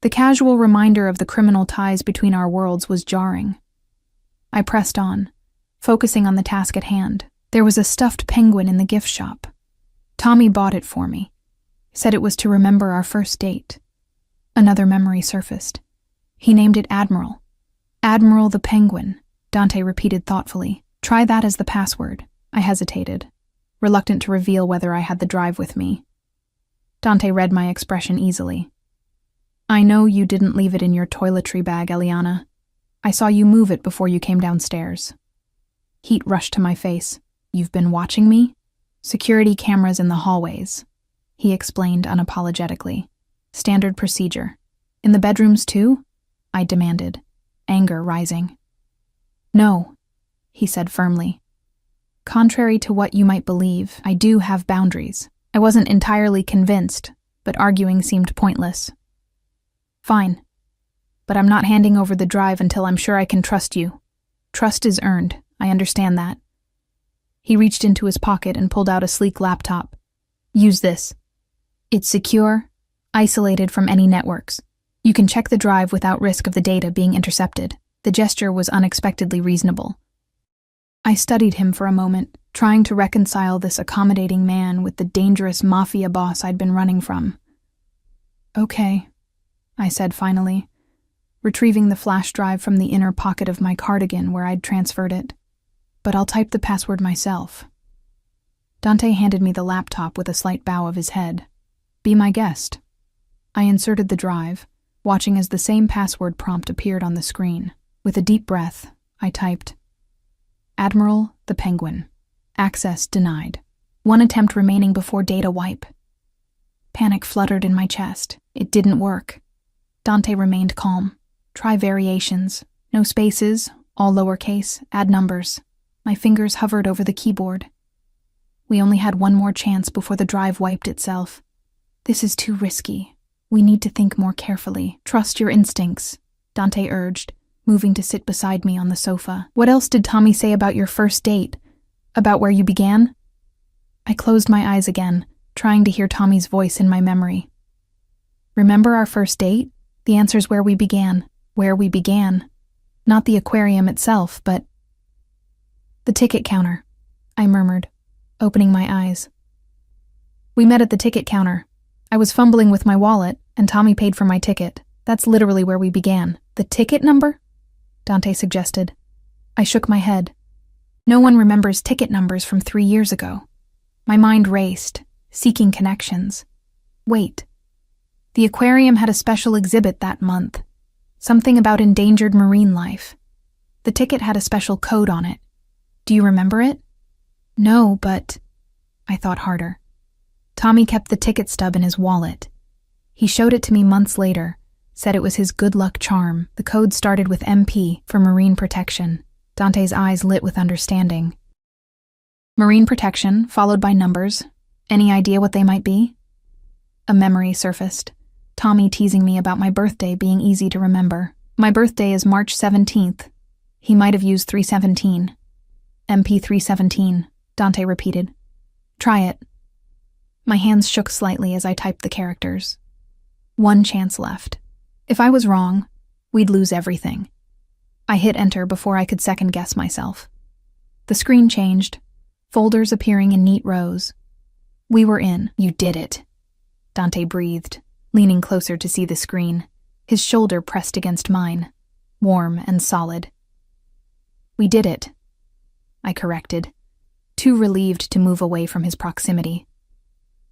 The casual reminder of the criminal ties between our worlds was jarring. I pressed on, focusing on the task at hand. There was a stuffed penguin in the gift shop. Tommy bought it for me, said it was to remember our first date. Another memory surfaced. He named it Admiral. Admiral the Penguin, Dante repeated thoughtfully. Try that as the password. I hesitated, reluctant to reveal whether I had the drive with me. Dante read my expression easily. I know you didn't leave it in your toiletry bag, Eliana. I saw you move it before you came downstairs. Heat rushed to my face. You've been watching me? Security cameras in the hallways, he explained unapologetically. Standard procedure. In the bedrooms too? I demanded, anger rising. No, he said firmly. Contrary to what you might believe, I do have boundaries. I wasn't entirely convinced, but arguing seemed pointless. Fine, but I'm not handing over the drive until I'm sure I can trust you. Trust is earned, I understand that. He reached into his pocket and pulled out a sleek laptop. Use this. It's secure, isolated from any networks. You can check the drive without risk of the data being intercepted. The gesture was unexpectedly reasonable. I studied him for a moment, trying to reconcile this accommodating man with the dangerous Mafia boss I'd been running from. Okay, I said finally, retrieving the flash drive from the inner pocket of my cardigan where I'd transferred it. But I'll type the password myself. Dante handed me the laptop with a slight bow of his head. Be my guest. I inserted the drive, watching as the same password prompt appeared on the screen. With a deep breath, I typed, Admiral the Penguin. Access denied. One attempt remaining before data wipe. Panic fluttered in my chest. It didn't work. Dante remained calm. Try variations. No spaces, all lowercase, add numbers. My fingers hovered over the keyboard. We only had one more chance before the drive wiped itself. This is too risky. We need to think more carefully. Trust your instincts, Dante urged, moving to sit beside me on the sofa. What else did Tommy say about your first date? About where you began? I closed my eyes again, trying to hear Tommy's voice in my memory. Remember our first date? The answer's where we began. Where we began. Not the aquarium itself, but the ticket counter, I murmured, opening my eyes. We met at the ticket counter. I was fumbling with my wallet, and Tommy paid for my ticket. That's literally where we began. The ticket number? Dante suggested. I shook my head. No one remembers ticket numbers from 3 years ago. My mind raced, seeking connections. Wait. The aquarium had a special exhibit that month. Something about endangered marine life. The ticket had a special code on it. Do you remember it? No, but I thought harder. Tommy kept the ticket stub in his wallet. He showed it to me months later, said it was his good luck charm. The code started with MP for Marine Protection. Dante's eyes lit with understanding. Marine Protection, followed by numbers. Any idea what they might be? A memory surfaced. Tommy teasing me about my birthday being easy to remember. My birthday is March 17th. He might have used 317. MP 317, Dante repeated. Try it. My hands shook slightly as I typed the characters. One chance left. If I was wrong, we'd lose everything. I hit enter before I could second-guess myself. The screen changed, folders appearing in neat rows. We were in. You did it, Dante breathed, leaning closer to see the screen, his shoulder pressed against mine, warm and solid. We did it, I corrected, too relieved to move away from his proximity.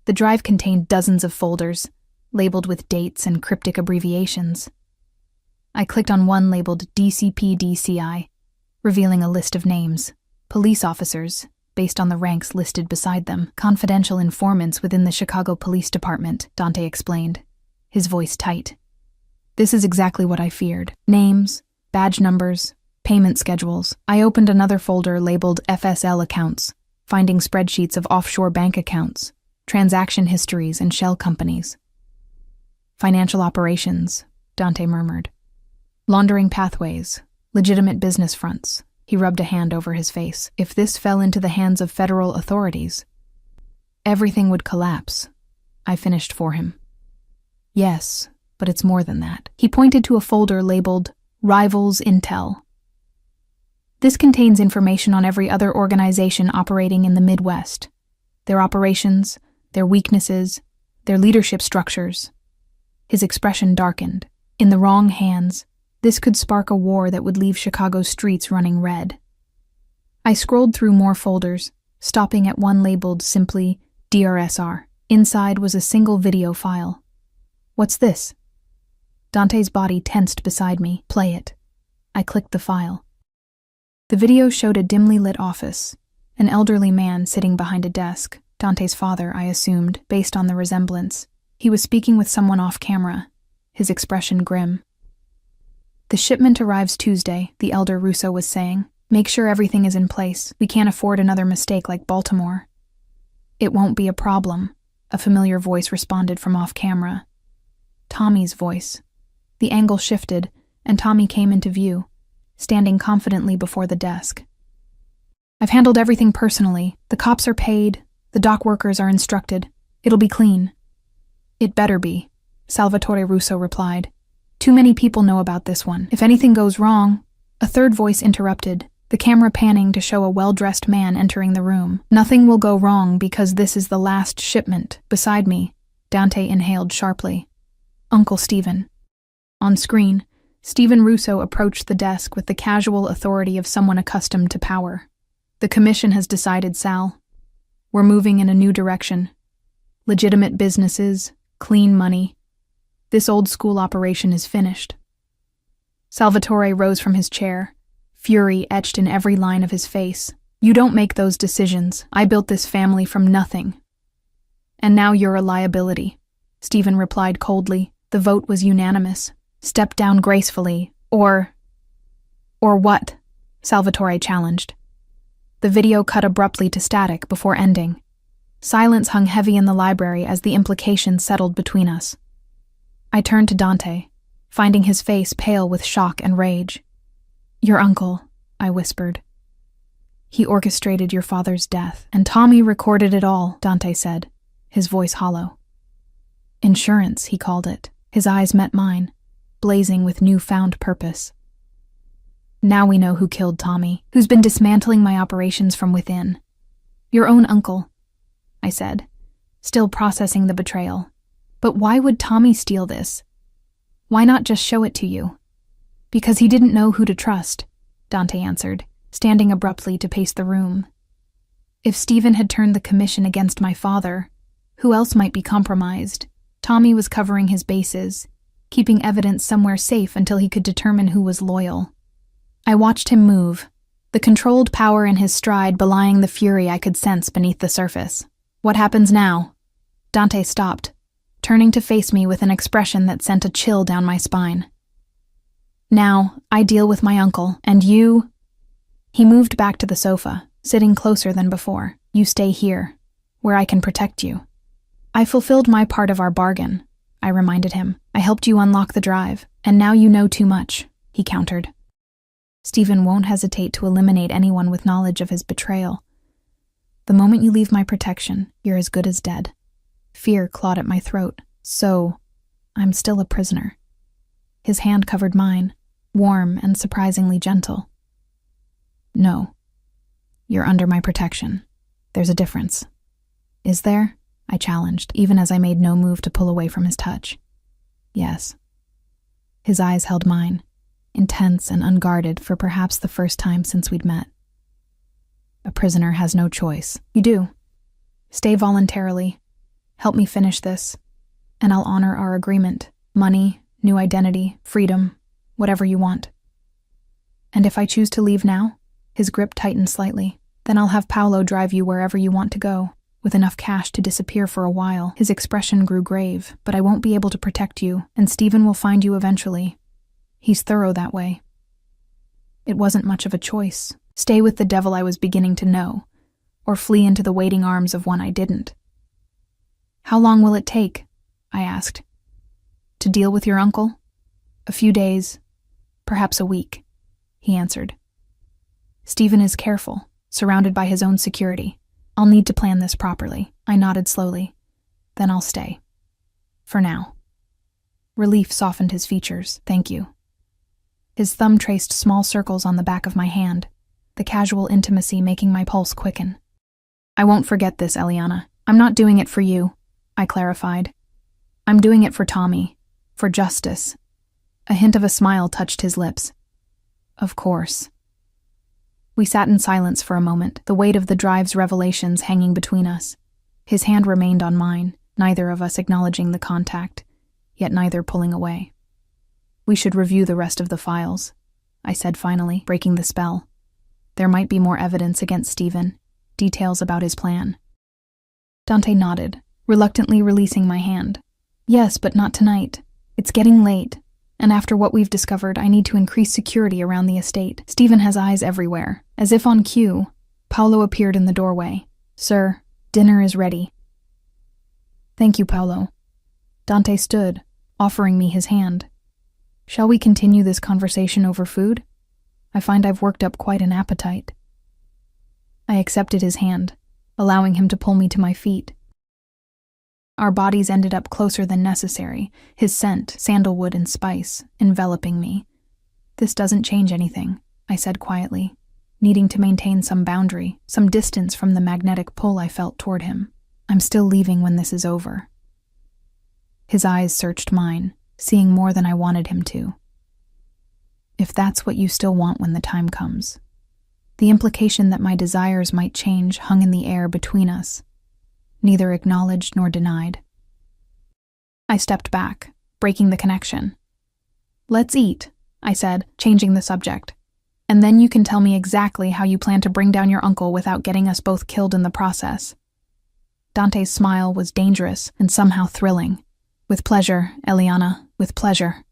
The drive contained dozens of folders, labeled with dates and cryptic abbreviations. I clicked on one labeled DCP-DCI, revealing a list of names. Police officers, based on the ranks listed beside them, confidential informants within the Chicago Police Department, Dante explained, his voice tight. This is exactly what I feared. Names, badge numbers, payment schedules. I opened another folder labeled FSL accounts, finding spreadsheets of offshore bank accounts, transaction histories, and shell companies. Financial operations, Dante murmured. Laundering pathways, legitimate business fronts. He rubbed a hand over his face. If this fell into the hands of federal authorities, everything would collapse. I finished for him. Yes, but it's more than that. He pointed to a folder labeled Rivals Intel. This contains information on every other organization operating in the Midwest, their operations, their weaknesses, their leadership structures. His expression darkened. In the wrong hands, this could spark a war that would leave Chicago's streets running red. I scrolled through more folders, stopping at one labeled simply DRSR. Inside was a single video file. What's this? Dante's body tensed beside me. Play it. I clicked the file. The video showed a dimly lit office, an elderly man sitting behind a desk. Dante's father, I assumed, based on the resemblance. He was speaking with someone off camera, his expression grim. The shipment arrives Tuesday, the elder Russo was saying. Make sure everything is in place. We can't afford another mistake like Baltimore. It won't be a problem, a familiar voice responded from off camera. Tommy's voice. The angle shifted, and Tommy came into view, standing confidently before the desk. I've handled everything personally. The cops are paid. The dock workers are instructed. It'll be clean. It better be, Salvatore Russo replied. Too many people know about this one. If anything goes wrong, a third voice interrupted, the camera panning to show a well-dressed man entering the room. Nothing will go wrong because this is the last shipment. Beside me, Dante inhaled sharply. Uncle Stephen. On screen, Stephen Russo approached the desk with the casual authority of someone accustomed to power. The commission has decided, Sal. We're moving in a new direction. Legitimate businesses, clean money. This old-school operation is finished. Salvatore rose from his chair, fury etched in every line of his face. You don't make those decisions. I built this family from nothing. And now you're a liability. Stephen replied coldly. The vote was unanimous. Step down gracefully, or what? Salvatore challenged. The video cut abruptly to static before ending. Silence hung heavy in the library as the implications settled between us. I turned to Dante, finding his face pale with shock and rage. Your uncle, I whispered. He orchestrated your father's death, and Tommy recorded it all, Dante said, his voice hollow. Insurance, he called it. His eyes met mine, blazing with newfound purpose. Now we know who killed Tommy, who's been dismantling my operations from within. Your own uncle, I said, still processing the betrayal. But why would Tommy steal this? Why not just show it to you? Because he didn't know who to trust, Dante answered, standing abruptly to pace the room. If Stephen had turned the commission against my father, who else might be compromised? Tommy was covering his bases, keeping evidence somewhere safe until he could determine who was loyal. I watched him move, the controlled power in his stride belying the fury I could sense beneath the surface. What happens now? Dante stopped, turning to face me with an expression that sent a chill down my spine. Now, I deal with my uncle, and you... He moved back to the sofa, sitting closer than before. You stay here, where I can protect you. I fulfilled my part of our bargain, I reminded him. I helped you unlock the drive, and now you know too much, he countered. Stephen won't hesitate to eliminate anyone with knowledge of his betrayal. The moment you leave my protection, you're as good as dead. Fear clawed at my throat. So, I'm still a prisoner. His hand covered mine, warm and surprisingly gentle. No. You're under my protection. There's a difference. Is there? I challenged, even as I made no move to pull away from his touch. Yes. His eyes held mine, intense and unguarded for perhaps the first time since we'd met. A prisoner has no choice. You do. Stay voluntarily. Help me finish this, and I'll honor our agreement. Money, new identity, freedom, whatever you want. And if I choose to leave now? His grip tightened slightly. Then I'll have Paolo drive you wherever you want to go, with enough cash to disappear for a while. His expression grew grave. But I won't be able to protect you, and Stephen will find you eventually. He's thorough that way. It wasn't much of a choice. Stay with the devil I was beginning to know, or flee into the waiting arms of one I didn't. How long will it take? I asked. To deal with your uncle? A few days, perhaps a week, he answered. Stephen is careful, surrounded by his own security. I'll need to plan this properly. I nodded slowly. Then I'll stay. For now. Relief softened his features. Thank you. His thumb traced small circles on the back of my hand, the casual intimacy making my pulse quicken. I won't forget this, Eliana. I'm not doing it for you, I clarified. I'm doing it for Tommy, for justice. A hint of a smile touched his lips. Of course. We sat in silence for a moment, the weight of the drive's revelations hanging between us. His hand remained on mine, neither of us acknowledging the contact, yet neither pulling away. We should review the rest of the files, I said finally, breaking the spell. There might be more evidence against Stephen, details about his plan. Dante nodded, reluctantly releasing my hand. Yes, but not tonight. It's getting late, and after what we've discovered, I need to increase security around the estate. Stephen has eyes everywhere. As if on cue, Paolo appeared in the doorway. Sir, dinner is ready. Thank you, Paolo. Dante stood, offering me his hand. Shall we continue this conversation over food? I find I've worked up quite an appetite. I accepted his hand, allowing him to pull me to my feet. Our bodies ended up closer than necessary, his scent, sandalwood and spice, enveloping me. This doesn't change anything, I said quietly, needing to maintain some boundary, some distance from the magnetic pull I felt toward him. I'm still leaving when this is over. His eyes searched mine, seeing more than I wanted him to. If that's what you still want when the time comes. The implication that my desires might change hung in the air between us, neither acknowledged nor denied. I stepped back, breaking the connection. Let's eat, I said, changing the subject. And then you can tell me exactly how you plan to bring down your uncle without getting us both killed in the process. Dante's smile was dangerous and somehow thrilling. With pleasure, Eliana, with pleasure.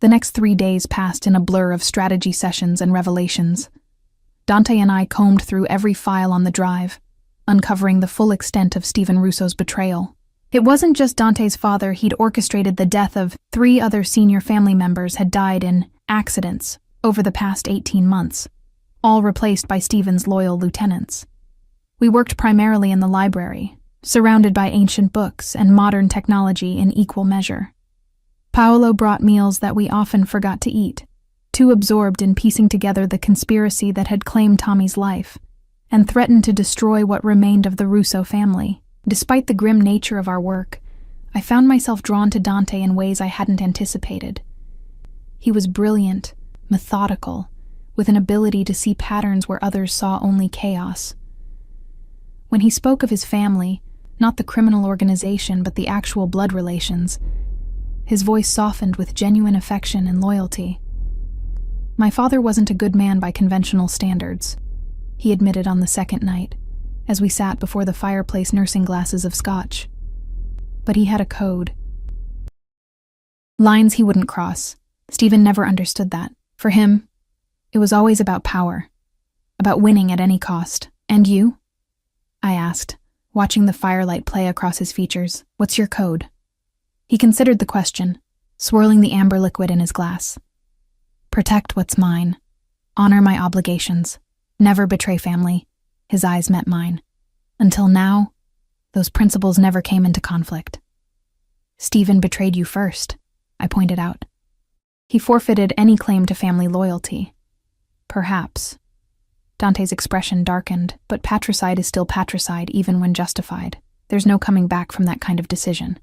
The next 3 days passed in a blur of strategy sessions and revelations. Dante and I combed through every file on the drive, uncovering the full extent of Stephen Russo's betrayal. It wasn't just Dante's father. He'd orchestrated the death of 3 other senior family members had died in accidents over the past 18 months, all replaced by Stephen's loyal lieutenants. We worked primarily in the library, surrounded by ancient books and modern technology in equal measure. Paolo brought meals that we often forgot to eat, too absorbed in piecing together the conspiracy that had claimed Tommy's life and threatened to destroy what remained of the Russo family. Despite the grim nature of our work, I found myself drawn to Dante in ways I hadn't anticipated. He was brilliant, methodical, with an ability to see patterns where others saw only chaos. When he spoke of his family, not the criminal organization but the actual blood relations, his voice softened with genuine affection and loyalty. My father wasn't a good man by conventional standards, he admitted on the second night, as we sat before the fireplace nursing glasses of scotch. But he had a code. Lines he wouldn't cross. Stephen never understood that. For him, it was always about power, about winning at any cost. And you? I asked, watching the firelight play across his features. What's your code? He considered the question, swirling the amber liquid in his glass. Protect what's mine. Honor my obligations. Never betray family. His eyes met mine. Until now, those principles never came into conflict. Stephen betrayed you first, I pointed out. He forfeited any claim to family loyalty. Perhaps. Dante's expression darkened, but patricide is still patricide even when justified. There's no coming back from that kind of decision.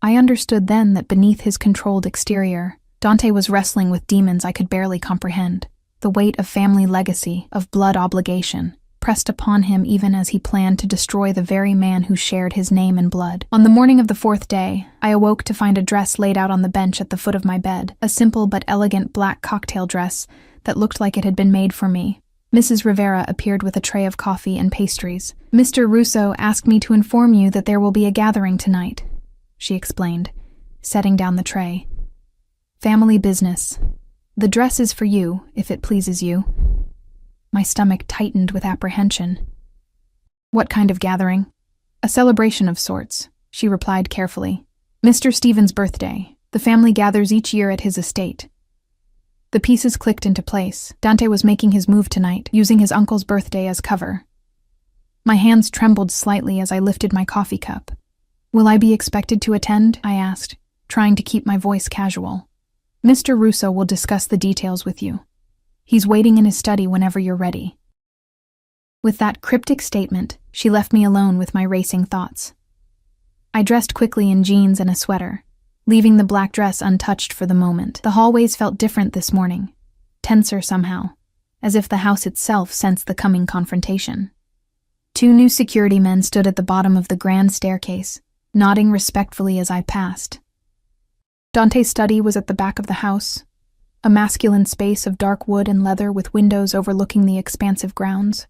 I understood then that beneath his controlled exterior, Dante was wrestling with demons I could barely comprehend. The weight of family legacy, of blood obligation, pressed upon him even as he planned to destroy the very man who shared his name and blood. On the morning of the 4th day, I awoke to find a dress laid out on the bench at the foot of my bed, a simple but elegant black cocktail dress that looked like it had been made for me. Mrs. Rivera appeared with a tray of coffee and pastries. "Mr. Russo asked me to inform you that there will be a gathering tonight," she explained, setting down the tray. "Family business. The dress is for you, if it pleases you." My stomach tightened with apprehension. "What kind of gathering?" "A celebration of sorts," she replied carefully. "Mr. Stephen's birthday. The family gathers each year at his estate." The pieces clicked into place. Dante was making his move tonight, using his uncle's birthday as cover. My hands trembled slightly as I lifted my coffee cup. "Will I be expected to attend?" I asked, trying to keep my voice casual. "Mr. Russo will discuss the details with you. He's waiting in his study whenever you're ready." With that cryptic statement, she left me alone with my racing thoughts. I dressed quickly in jeans and a sweater, leaving the black dress untouched for the moment. The hallways felt different this morning, tenser somehow, as if the house itself sensed the coming confrontation. 2 new security men stood at the bottom of the grand staircase, nodding respectfully as I passed. Dante's study was at the back of the house, a masculine space of dark wood and leather with windows overlooking the expansive grounds.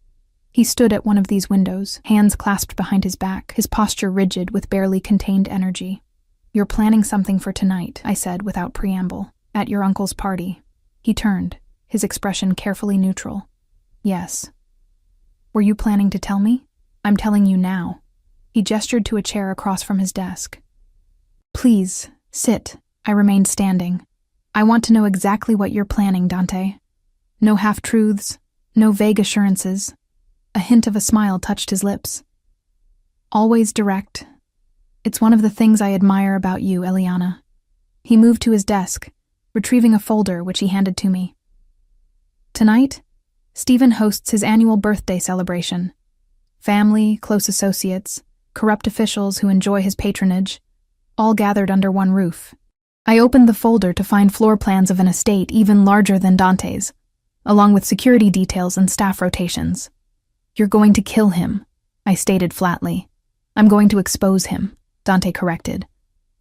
He stood at one of these windows, hands clasped behind his back, his posture rigid with barely contained energy. "You're planning something for tonight," I said without preamble. "At your uncle's party." He turned, his expression carefully neutral. "Yes." "Were you planning to tell me?" "I'm telling you now." He gestured to a chair across from his desk. "Please, sit." I remained standing. "I want to know exactly what you're planning, Dante. No half-truths, no vague assurances." A hint of a smile touched his lips. "Always direct. It's one of the things I admire about you, Eliana." He moved to his desk, retrieving a folder which he handed to me. "Tonight, Stephen hosts his annual birthday celebration. Family, close associates, corrupt officials who enjoy his patronage, all gathered under one roof." I opened the folder to find floor plans of an estate even larger than Dante's, along with security details and staff rotations. "You're going to kill him," I stated flatly. "I'm going to expose him," Dante corrected.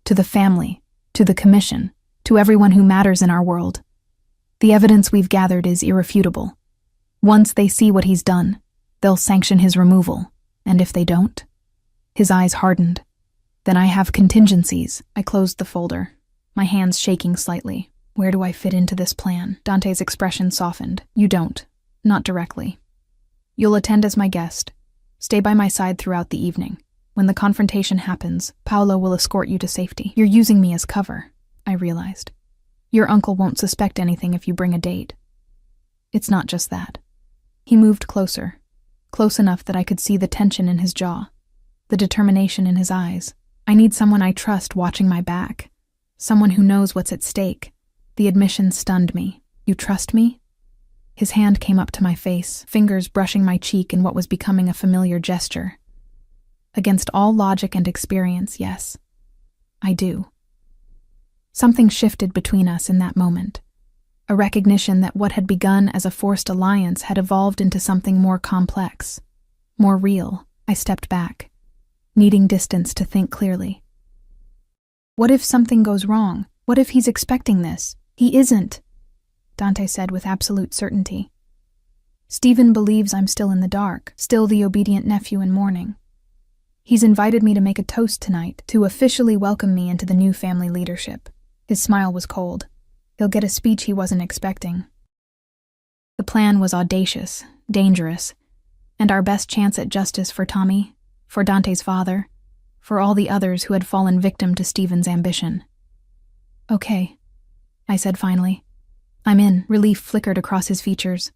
"To the family, to the commission, to everyone who matters in our world. The evidence we've gathered is irrefutable. Once they see what he's done, they'll sanction his removal, and if they don't?" His eyes hardened. "Then I have contingencies." I closed the folder, my hands shaking slightly. "Where do I fit into this plan?" Dante's expression softened. "You don't. Not directly. You'll attend as my guest. Stay by my side throughout the evening. When the confrontation happens, Paolo will escort you to safety." "You're using me as cover," I realized. "Your uncle won't suspect anything if you bring a date." "It's not just that." He moved closer, close enough that I could see the tension in his jaw, the determination in his eyes. "I need someone I trust watching my back, someone who knows what's at stake." The admission stunned me. "You trust me?" His hand came up to my face, fingers brushing my cheek in what was becoming a familiar gesture. "Against all logic and experience, yes. I do." Something shifted between us in that moment. A recognition that what had begun as a forced alliance had evolved into something more complex, more real. I stepped back, needing distance to think clearly. What if something goes wrong? What if he's expecting this? "He isn't," Dante said with absolute certainty. "Stephen believes I'm still in the dark, still the obedient nephew in mourning. He's invited me to make a toast tonight, to officially welcome me into the new family leadership." His smile was cold. He'll get a speech he wasn't expecting. The plan was audacious, dangerous, and our best chance at justice for Tommy, for Dante's father, for all the others who had fallen victim to Stephen's ambition. "Okay," I said finally. "I'm in." Relief flickered across his features.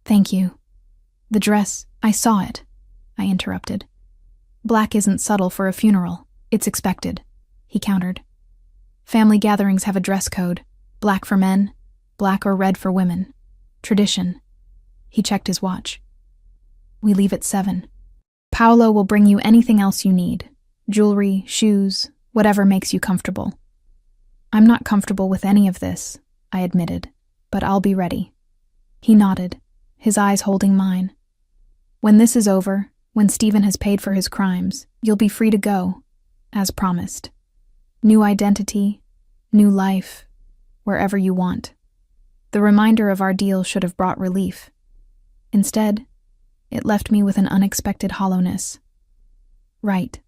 "Thank you." "The dress, I saw it," I interrupted. "Black isn't subtle for a funeral. It's expected," he countered. "Family gatherings have a dress code. Black for men, black or red for women. Tradition." He checked his watch. "We leave at 7. Paolo will bring you anything else you need. Jewelry, shoes, whatever makes you comfortable." "I'm not comfortable with any of this," I admitted, "but I'll be ready." He nodded, his eyes holding mine. "When this is over, when Stephen has paid for his crimes, you'll be free to go, as promised. New identity, new life, wherever you want." The reminder of our deal should have brought relief. Instead, it left me with an unexpected hollowness. Right,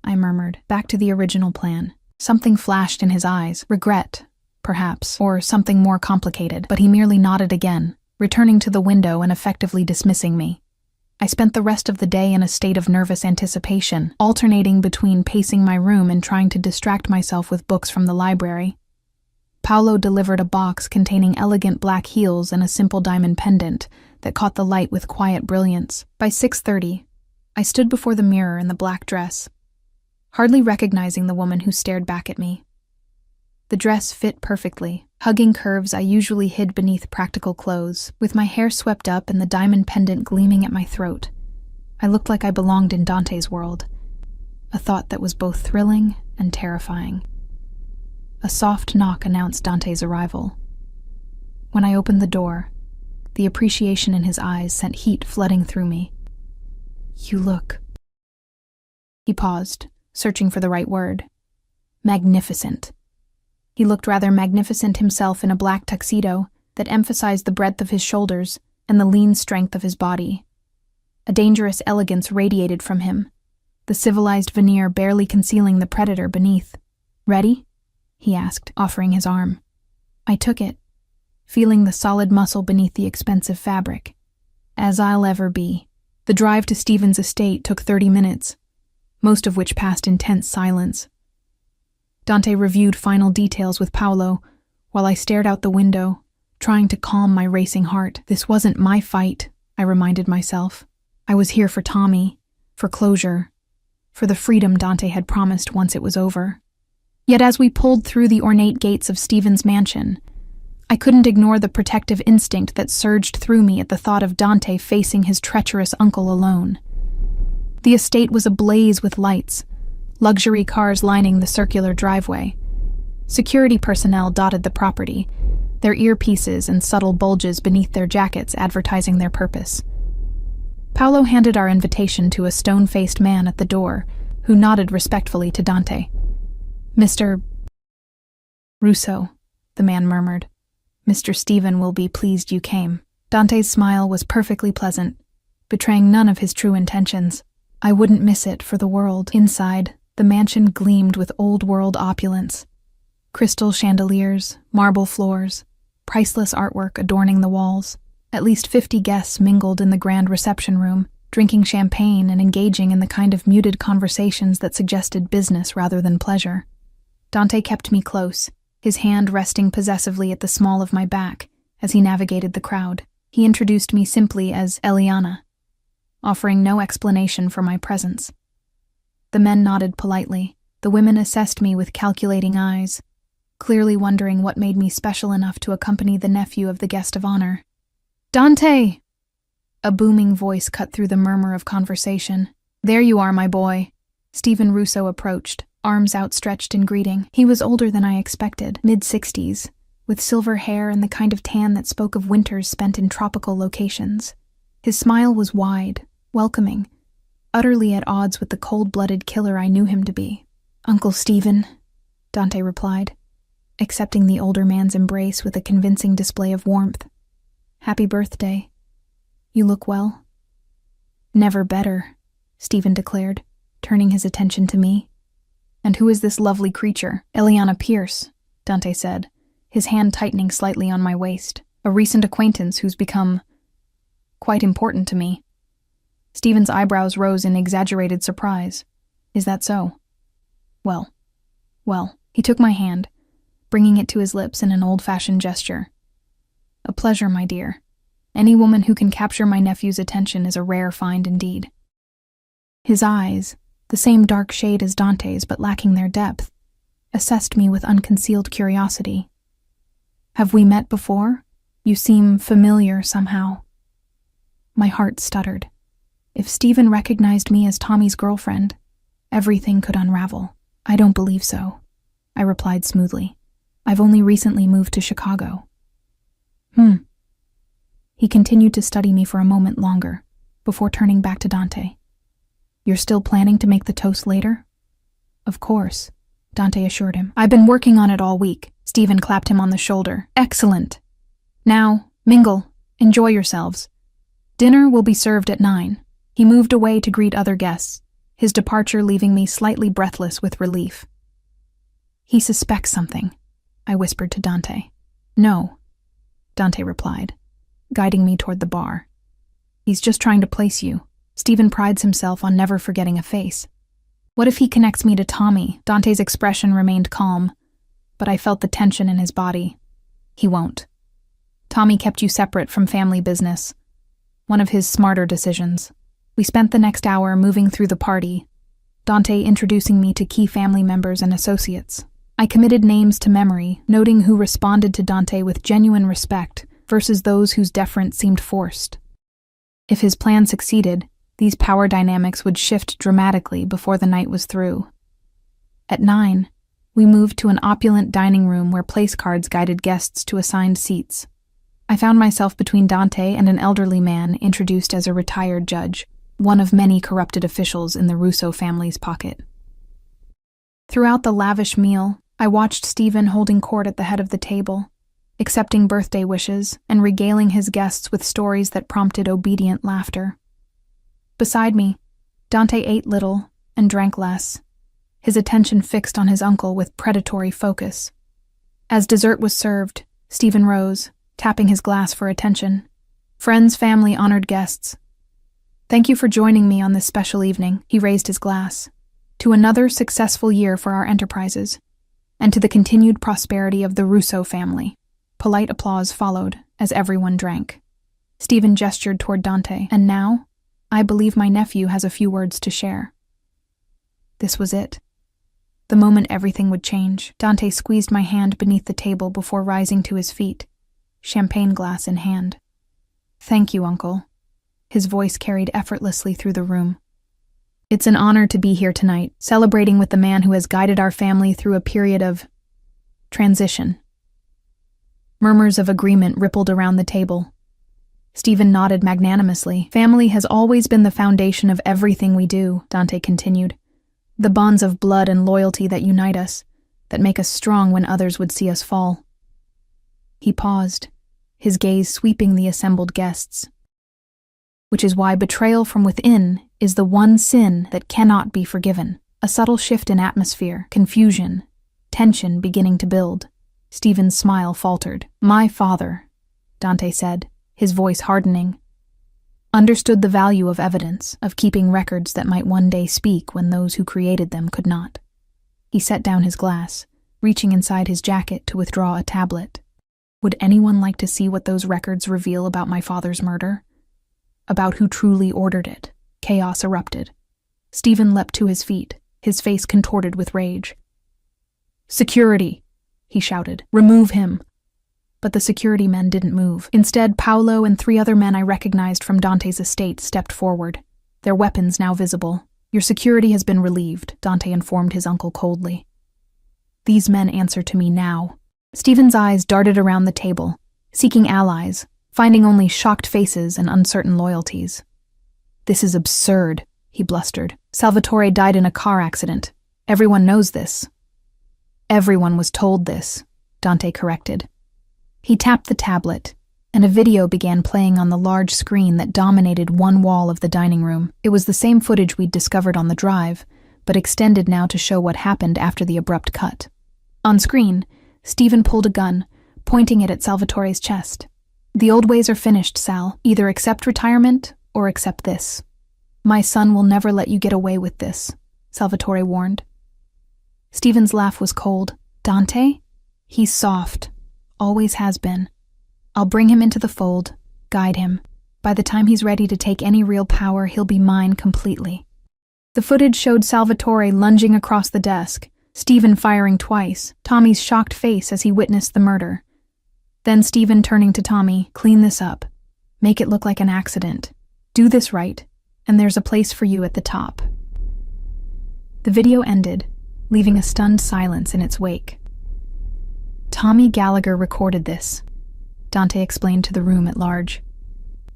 I murmured, back to the original plan. Something flashed in his eyes, regret, perhaps, or something more complicated, but he merely nodded again, returning to the window and effectively dismissing me. I spent the rest of the day in a state of nervous anticipation, alternating between pacing my room and trying to distract myself with books from the library. Paolo delivered a box containing elegant black heels and a simple diamond pendant that caught the light with quiet brilliance. By 6:30, I stood before the mirror in the black dress, hardly recognizing the woman who stared back at me. The dress fit perfectly, hugging curves I usually hid beneath practical clothes. With my hair swept up and the diamond pendant gleaming at my throat, I looked like I belonged in Dante's world, a thought that was both thrilling and terrifying. A soft knock announced Dante's arrival. When I opened the door, the appreciation in his eyes sent heat flooding through me. "You look..." He paused, searching for the right word. "Magnificent." He looked rather magnificent himself in a black tuxedo that emphasized the breadth of his shoulders and the lean strength of his body. A dangerous elegance radiated from him, the civilized veneer barely concealing the predator beneath. "Ready?" he asked, offering his arm. I took it, feeling the solid muscle beneath the expensive fabric. As I'll ever be. The drive to Stephen's estate took 30 minutes, most of which passed in tense silence. Dante reviewed final details with Paolo, while I stared out the window, trying to calm my racing heart. This wasn't my fight, I reminded myself. I was here for Tommy, for closure, for the freedom Dante had promised once it was over. Yet as we pulled through the ornate gates of Stephen's mansion, I couldn't ignore the protective instinct that surged through me at the thought of Dante facing his treacherous uncle alone. The estate was ablaze with lights, luxury cars lining the circular driveway. Security personnel dotted the property, their earpieces and subtle bulges beneath their jackets advertising their purpose. Paolo handed our invitation to a stone-faced man at the door, who nodded respectfully to Dante. "Mr. Russo," the man murmured. "Mr. Stephen will be pleased you came." Dante's smile was perfectly pleasant, betraying none of his true intentions. I wouldn't miss it for the world. Inside, the mansion gleamed with old-world opulence. Crystal chandeliers, marble floors, priceless artwork adorning the walls. At least 50 guests mingled in the grand reception room, drinking champagne and engaging in the kind of muted conversations that suggested business rather than pleasure. Dante kept me close, his hand resting possessively at the small of my back as he navigated the crowd. He introduced me simply as Eliana, offering no explanation for my presence. The men nodded politely. The women assessed me with calculating eyes, clearly wondering what made me special enough to accompany the nephew of the guest of honor. "Dante!" A booming voice cut through the murmur of conversation. "There you are, my boy." Stephen Russo approached, arms outstretched in greeting. He was older than I expected, mid-60s, with silver hair and the kind of tan that spoke of winters spent in tropical locations. His smile was wide, welcoming, utterly at odds with the cold-blooded killer I knew him to be. "Uncle Stephen," Dante replied, accepting the older man's embrace with a convincing display of warmth. "Happy birthday. You look well." "Never better," Stephen declared, turning his attention to me. "And who is this lovely creature?" "Eliana Pierce," Dante said, his hand tightening slightly on my waist. "A recent acquaintance who's become quite important to me." Stephen's eyebrows rose in exaggerated surprise. "Is that so?" Well. He took my hand, bringing it to his lips in an old-fashioned gesture. "A pleasure, my dear. Any woman who can capture my nephew's attention is a rare find indeed." His eyes, the same dark shade as Dante's but lacking their depth, assessed me with unconcealed curiosity. "Have we met before? You seem familiar somehow." My heart stuttered. If Stephen recognized me as Tommy's girlfriend, everything could unravel. "I don't believe so," I replied smoothly. "I've only recently moved to Chicago." He continued to study me for a moment longer, before turning back to Dante. "You're still planning to make the toast later?" "Of course," Dante assured him. "I've been working on it all week." Stephen clapped him on the shoulder. "Excellent. Now, mingle. Enjoy yourselves." Dinner will be served at 9. He moved away to greet other guests, his departure leaving me slightly breathless with relief. He suspects something, I whispered to Dante. No, Dante replied, guiding me toward the bar. He's just trying to place you. Stephen prides himself on never forgetting a face. What if he connects me to Tommy? Dante's expression remained calm, but I felt the tension in his body. He won't. Tommy kept you separate from family business. One of his smarter decisions. We spent the next hour moving through the party, Dante introducing me to key family members and associates. I committed names to memory, noting who responded to Dante with genuine respect versus those whose deference seemed forced. If his plan succeeded, these power dynamics would shift dramatically before the night was through. At 9, we moved to an opulent dining room where place cards guided guests to assigned seats. I found myself between Dante and an elderly man introduced as a retired judge, one of many corrupted officials in the Russo family's pocket. Throughout the lavish meal, I watched Stephen holding court at the head of the table, accepting birthday wishes and regaling his guests with stories that prompted obedient laughter. Beside me, Dante ate little and drank less, his attention fixed on his uncle with predatory focus. As dessert was served, Stephen rose, tapping his glass for attention. Friends, family, honored guests. Thank you for joining me on this special evening, he raised his glass. To another successful year for our enterprises, and to the continued prosperity of the Russo family. Polite applause followed as everyone drank. Stephen gestured toward Dante, and now, I believe my nephew has a few words to share. This was it. The moment everything would change. Dante squeezed my hand beneath the table before rising to his feet, champagne glass in hand. Thank you, Uncle. His voice carried effortlessly through the room. It's an honor to be here tonight, celebrating with the man who has guided our family through a period of transition. Murmurs of agreement rippled around the table. Stephen nodded magnanimously. Family has always been the foundation of everything we do, Dante continued. The bonds of blood and loyalty that unite us, that make us strong when others would see us fall. He paused, his gaze sweeping the assembled guests. Which is why betrayal from within is the one sin that cannot be forgiven. A subtle shift in atmosphere, confusion, tension beginning to build. Stephen's smile faltered. My father, Dante said, his voice hardening, understood the value of evidence, of keeping records that might one day speak when those who created them could not. He set down his glass, reaching inside his jacket to withdraw a tablet. Would anyone like to see what those records reveal about my father's murder? About who truly ordered it? Chaos erupted. Stephen leapt to his feet, his face contorted with rage. Security, he shouted. Remove him. But the security men didn't move. Instead, Paolo and 3 other men I recognized from Dante's estate stepped forward, their weapons now visible. Your security has been relieved, Dante informed his uncle coldly. These men answer to me now. Stephen's eyes darted around the table, seeking allies, finding only shocked faces and uncertain loyalties. This is absurd, he blustered. Salvatore died in a car accident. Everyone knows this. Everyone was told this, Dante corrected. He tapped the tablet, and a video began playing on the large screen that dominated one wall of the dining room. It was the same footage we'd discovered on the drive, but extended now to show what happened after the abrupt cut. On screen, Stephen pulled a gun, pointing it at Salvatore's chest. The old ways are finished, Sal. Either accept retirement or accept this. My son will never let you get away with this, Salvatore warned. Stephen's laugh was cold. Dante? He's soft. Always has been. I'll bring him into the fold, guide him. By the time he's ready to take any real power, he'll be mine completely. The footage showed Salvatore lunging across the desk, Stephen firing twice, Tommy's shocked face as he witnessed the murder. Then Stephen turning to Tommy, clean this up. Make it look like an accident. Do this right, and there's a place for you at the top. The video ended, leaving a stunned silence in its wake. Tommy Gallagher recorded this, Dante explained to the room at large.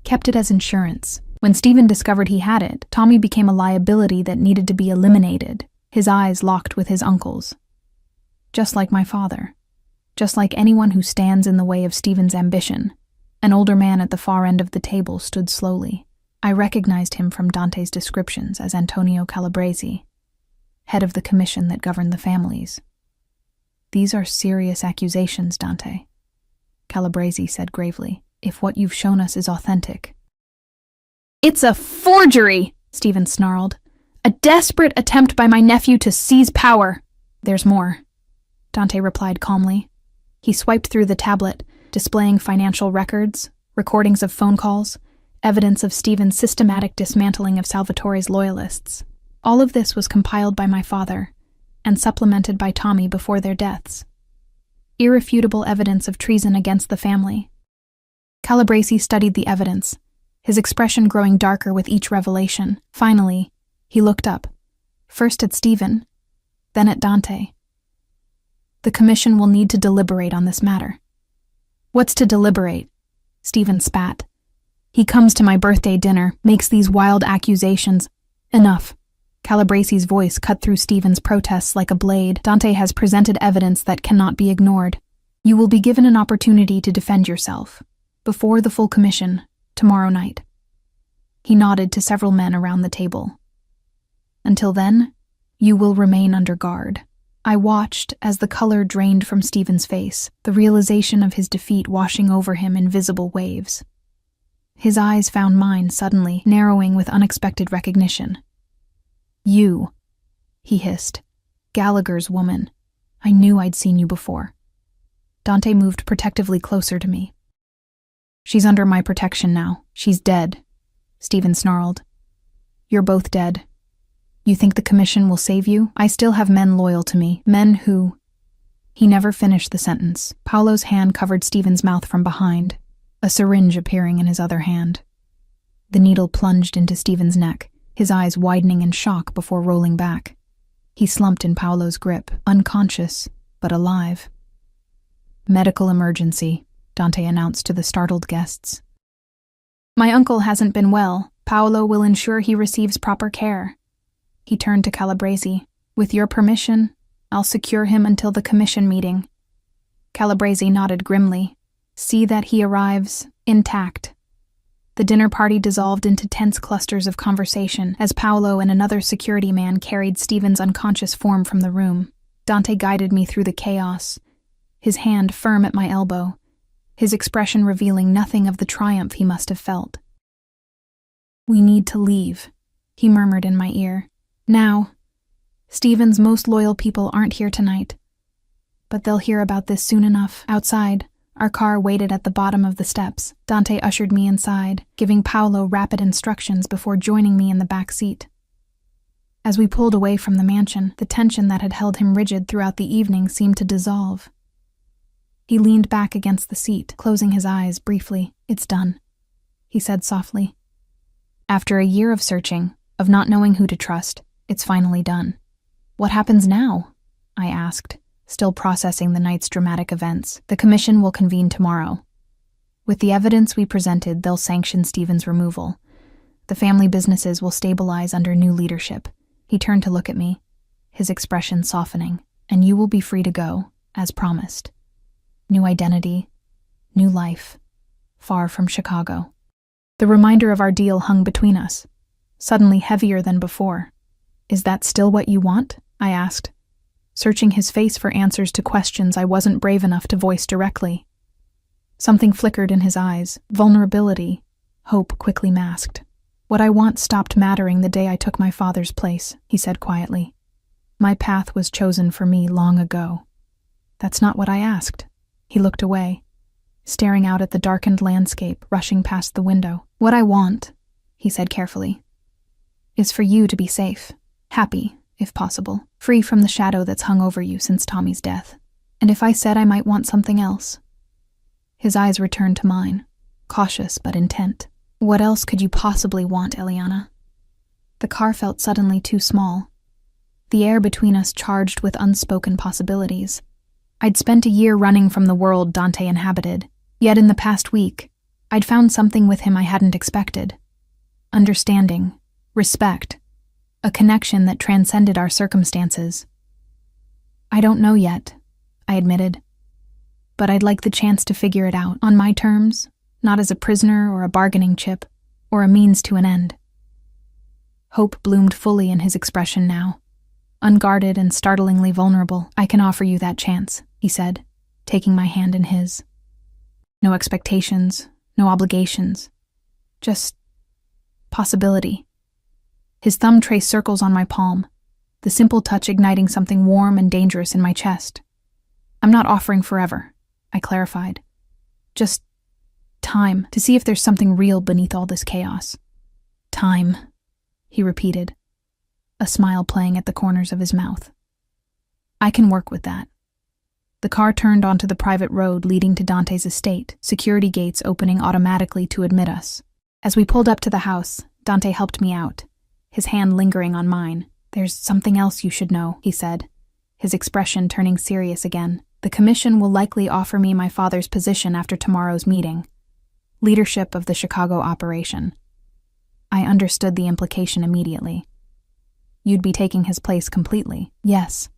Kept it as insurance. When Stephen discovered he had it, Tommy became a liability that needed to be eliminated, his eyes locked with his uncle's. Just like my father. Just like anyone who stands in the way of Stephen's ambition. An older man at the far end of the table stood slowly. I recognized him from Dante's descriptions as Antonio Calabresi, head of the commission that governed the families. "These are serious accusations, Dante," Calabresi said gravely, "if what you've shown us is authentic." "It's a forgery!" Stephen snarled. "A desperate attempt by my nephew to seize power." "There's more," Dante replied calmly. He swiped through the tablet, displaying financial records, recordings of phone calls, evidence of Stephen's systematic dismantling of Salvatore's loyalists. All of this was compiled by my father and supplemented by Tommy before their deaths. Irrefutable evidence of treason against the family. Calabresi studied the evidence, his expression growing darker with each revelation. Finally, he looked up, first at Stephen, then at Dante. "The commission will need to deliberate on this matter." "What's to deliberate?" Stephen spat. "He comes to my birthday dinner, makes these wild accusations." "Enough." Calabresi's voice cut through Stephen's protests like a blade. "Dante has presented evidence that cannot be ignored. You will be given an opportunity to defend yourself, before the full commission, tomorrow night." He nodded to several men around the table. "Until then, you will remain under guard." I watched as the color drained from Stephen's face, the realization of his defeat washing over him in visible waves. His eyes found mine suddenly, narrowing with unexpected recognition. "You," he hissed. "Gallagher's woman. I knew I'd seen you before." Dante moved protectively closer to me. "She's under my protection now. She's dead," Stephen snarled. "You're both dead. You think the commission will save you? I still have men loyal to me, men who—" He never finished the sentence. Paolo's hand covered Stephen's mouth from behind, a syringe appearing in his other hand. The needle plunged into Stephen's neck, his eyes widening in shock before rolling back. He slumped in Paolo's grip, unconscious, but alive. "Medical emergency," Dante announced to the startled guests. "My uncle hasn't been well. Paolo will ensure he receives proper care." He turned to Calabresi. "With your permission, I'll secure him until the commission meeting." Calabresi nodded grimly. "See that he arrives intact." The dinner party dissolved into tense clusters of conversation as Paolo and another security man carried Stephen's unconscious form from the room. Dante guided me through the chaos, his hand firm at my elbow, his expression revealing nothing of the triumph he must have felt. "We need to leave," he murmured in my ear. "Now. Stephen's most loyal people aren't here tonight. But they'll hear about this soon enough." Outside, our car waited at the bottom of the steps. Dante ushered me inside, giving Paolo rapid instructions before joining me in the back seat. As we pulled away from the mansion, the tension that had held him rigid throughout the evening seemed to dissolve. He leaned back against the seat, closing his eyes briefly. "It's done," he said softly. "After a year of searching, of not knowing who to trust, it's finally done." "What happens now?" I asked, still processing the night's dramatic events. "The commission will convene tomorrow. With the evidence we presented, they'll sanction Stephen's removal. The family businesses will stabilize under new leadership." He turned to look at me, his expression softening. "And you will be free to go, as promised. New identity, new life, far from Chicago." The reminder of our deal hung between us, suddenly heavier than before. "Is that still what you want?" I asked, searching his face for answers to questions I wasn't brave enough to voice directly. Something flickered in his eyes, vulnerability, hope quickly masked. "What I want stopped mattering the day I took my father's place," he said quietly. "My path was chosen for me long ago." "That's not what I asked." He looked away, staring out at the darkened landscape rushing past the window. "What I want," he said carefully, "is for you to be safe, happy, if possible, free from the shadow that's hung over you since Tommy's death. And if I said I might want something else?" His eyes returned to mine, cautious but intent. "What else could you possibly want, Eliana?" The car felt suddenly too small, the air between us charged with unspoken possibilities. I'd spent a year running from the world Dante inhabited, yet in the past week, I'd found something with him I hadn't expected. Understanding, respect, a connection that transcended our circumstances. "I don't know yet," I admitted, "but I'd like the chance to figure it out on my terms, not as a prisoner or a bargaining chip, or a means to an end. Hope bloomed fully in his expression now. Unguarded and startlingly vulnerable. "I can offer you that chance," he said, taking my hand in his. "No expectations, no obligations. Just possibility." His thumb traced circles on my palm, the simple touch igniting something warm and dangerous in my chest. "I'm not offering forever," I clarified. "Just time, to see if there's something real beneath all this chaos." "Time," he repeated, a smile playing at the corners of his mouth. "I can work with that." The car turned onto the private road leading to Dante's estate, security gates opening automatically to admit us. As we pulled up to the house, Dante helped me out, his hand lingering on mine. "There's something else you should know," he said, his expression turning serious again. "The commission will likely offer me my father's position after tomorrow's meeting. Leadership of the Chicago operation." I understood the implication immediately. "You'd be taking his place completely." "Yes."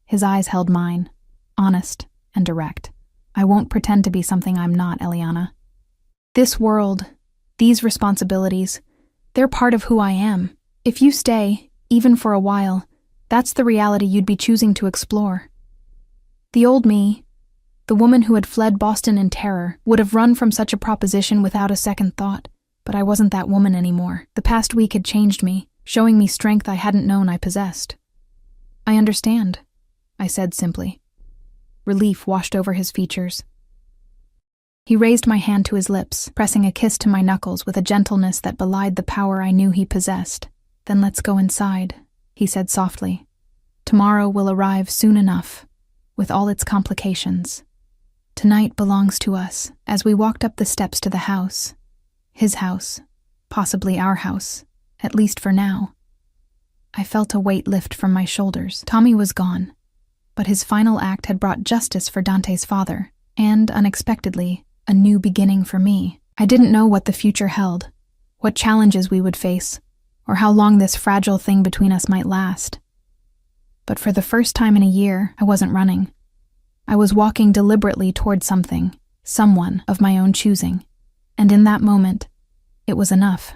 His eyes held mine, honest and direct. "I won't pretend to be something I'm not, Eliana. This world, these responsibilities, they're part of who I am. If you stay, even for a while, that's the reality you'd be choosing to explore. The old me, the woman who had fled Boston in terror, would have run from such a proposition without a second thought. But I wasn't that woman anymore. The past week had changed me, showing me strength I hadn't known I possessed." "I understand," I said simply. Relief washed over his features. He raised my hand to his lips, pressing a kiss to my knuckles with a gentleness that belied the power I knew he possessed. "Then let's go inside," he said softly. "Tomorrow will arrive soon enough, with all its complications. Tonight belongs to us." As we walked up the steps to the house, his house, possibly our house, at least for now, I felt a weight lift from my shoulders. Tommy was gone, but his final act had brought justice for Dante's father, and, unexpectedly, a new beginning for me. I didn't know what the future held, what challenges we would face, or how long this fragile thing between us might last. But for the first time in a year, I wasn't running. I was walking deliberately toward something, someone of my own choosing, and in that moment, it was enough.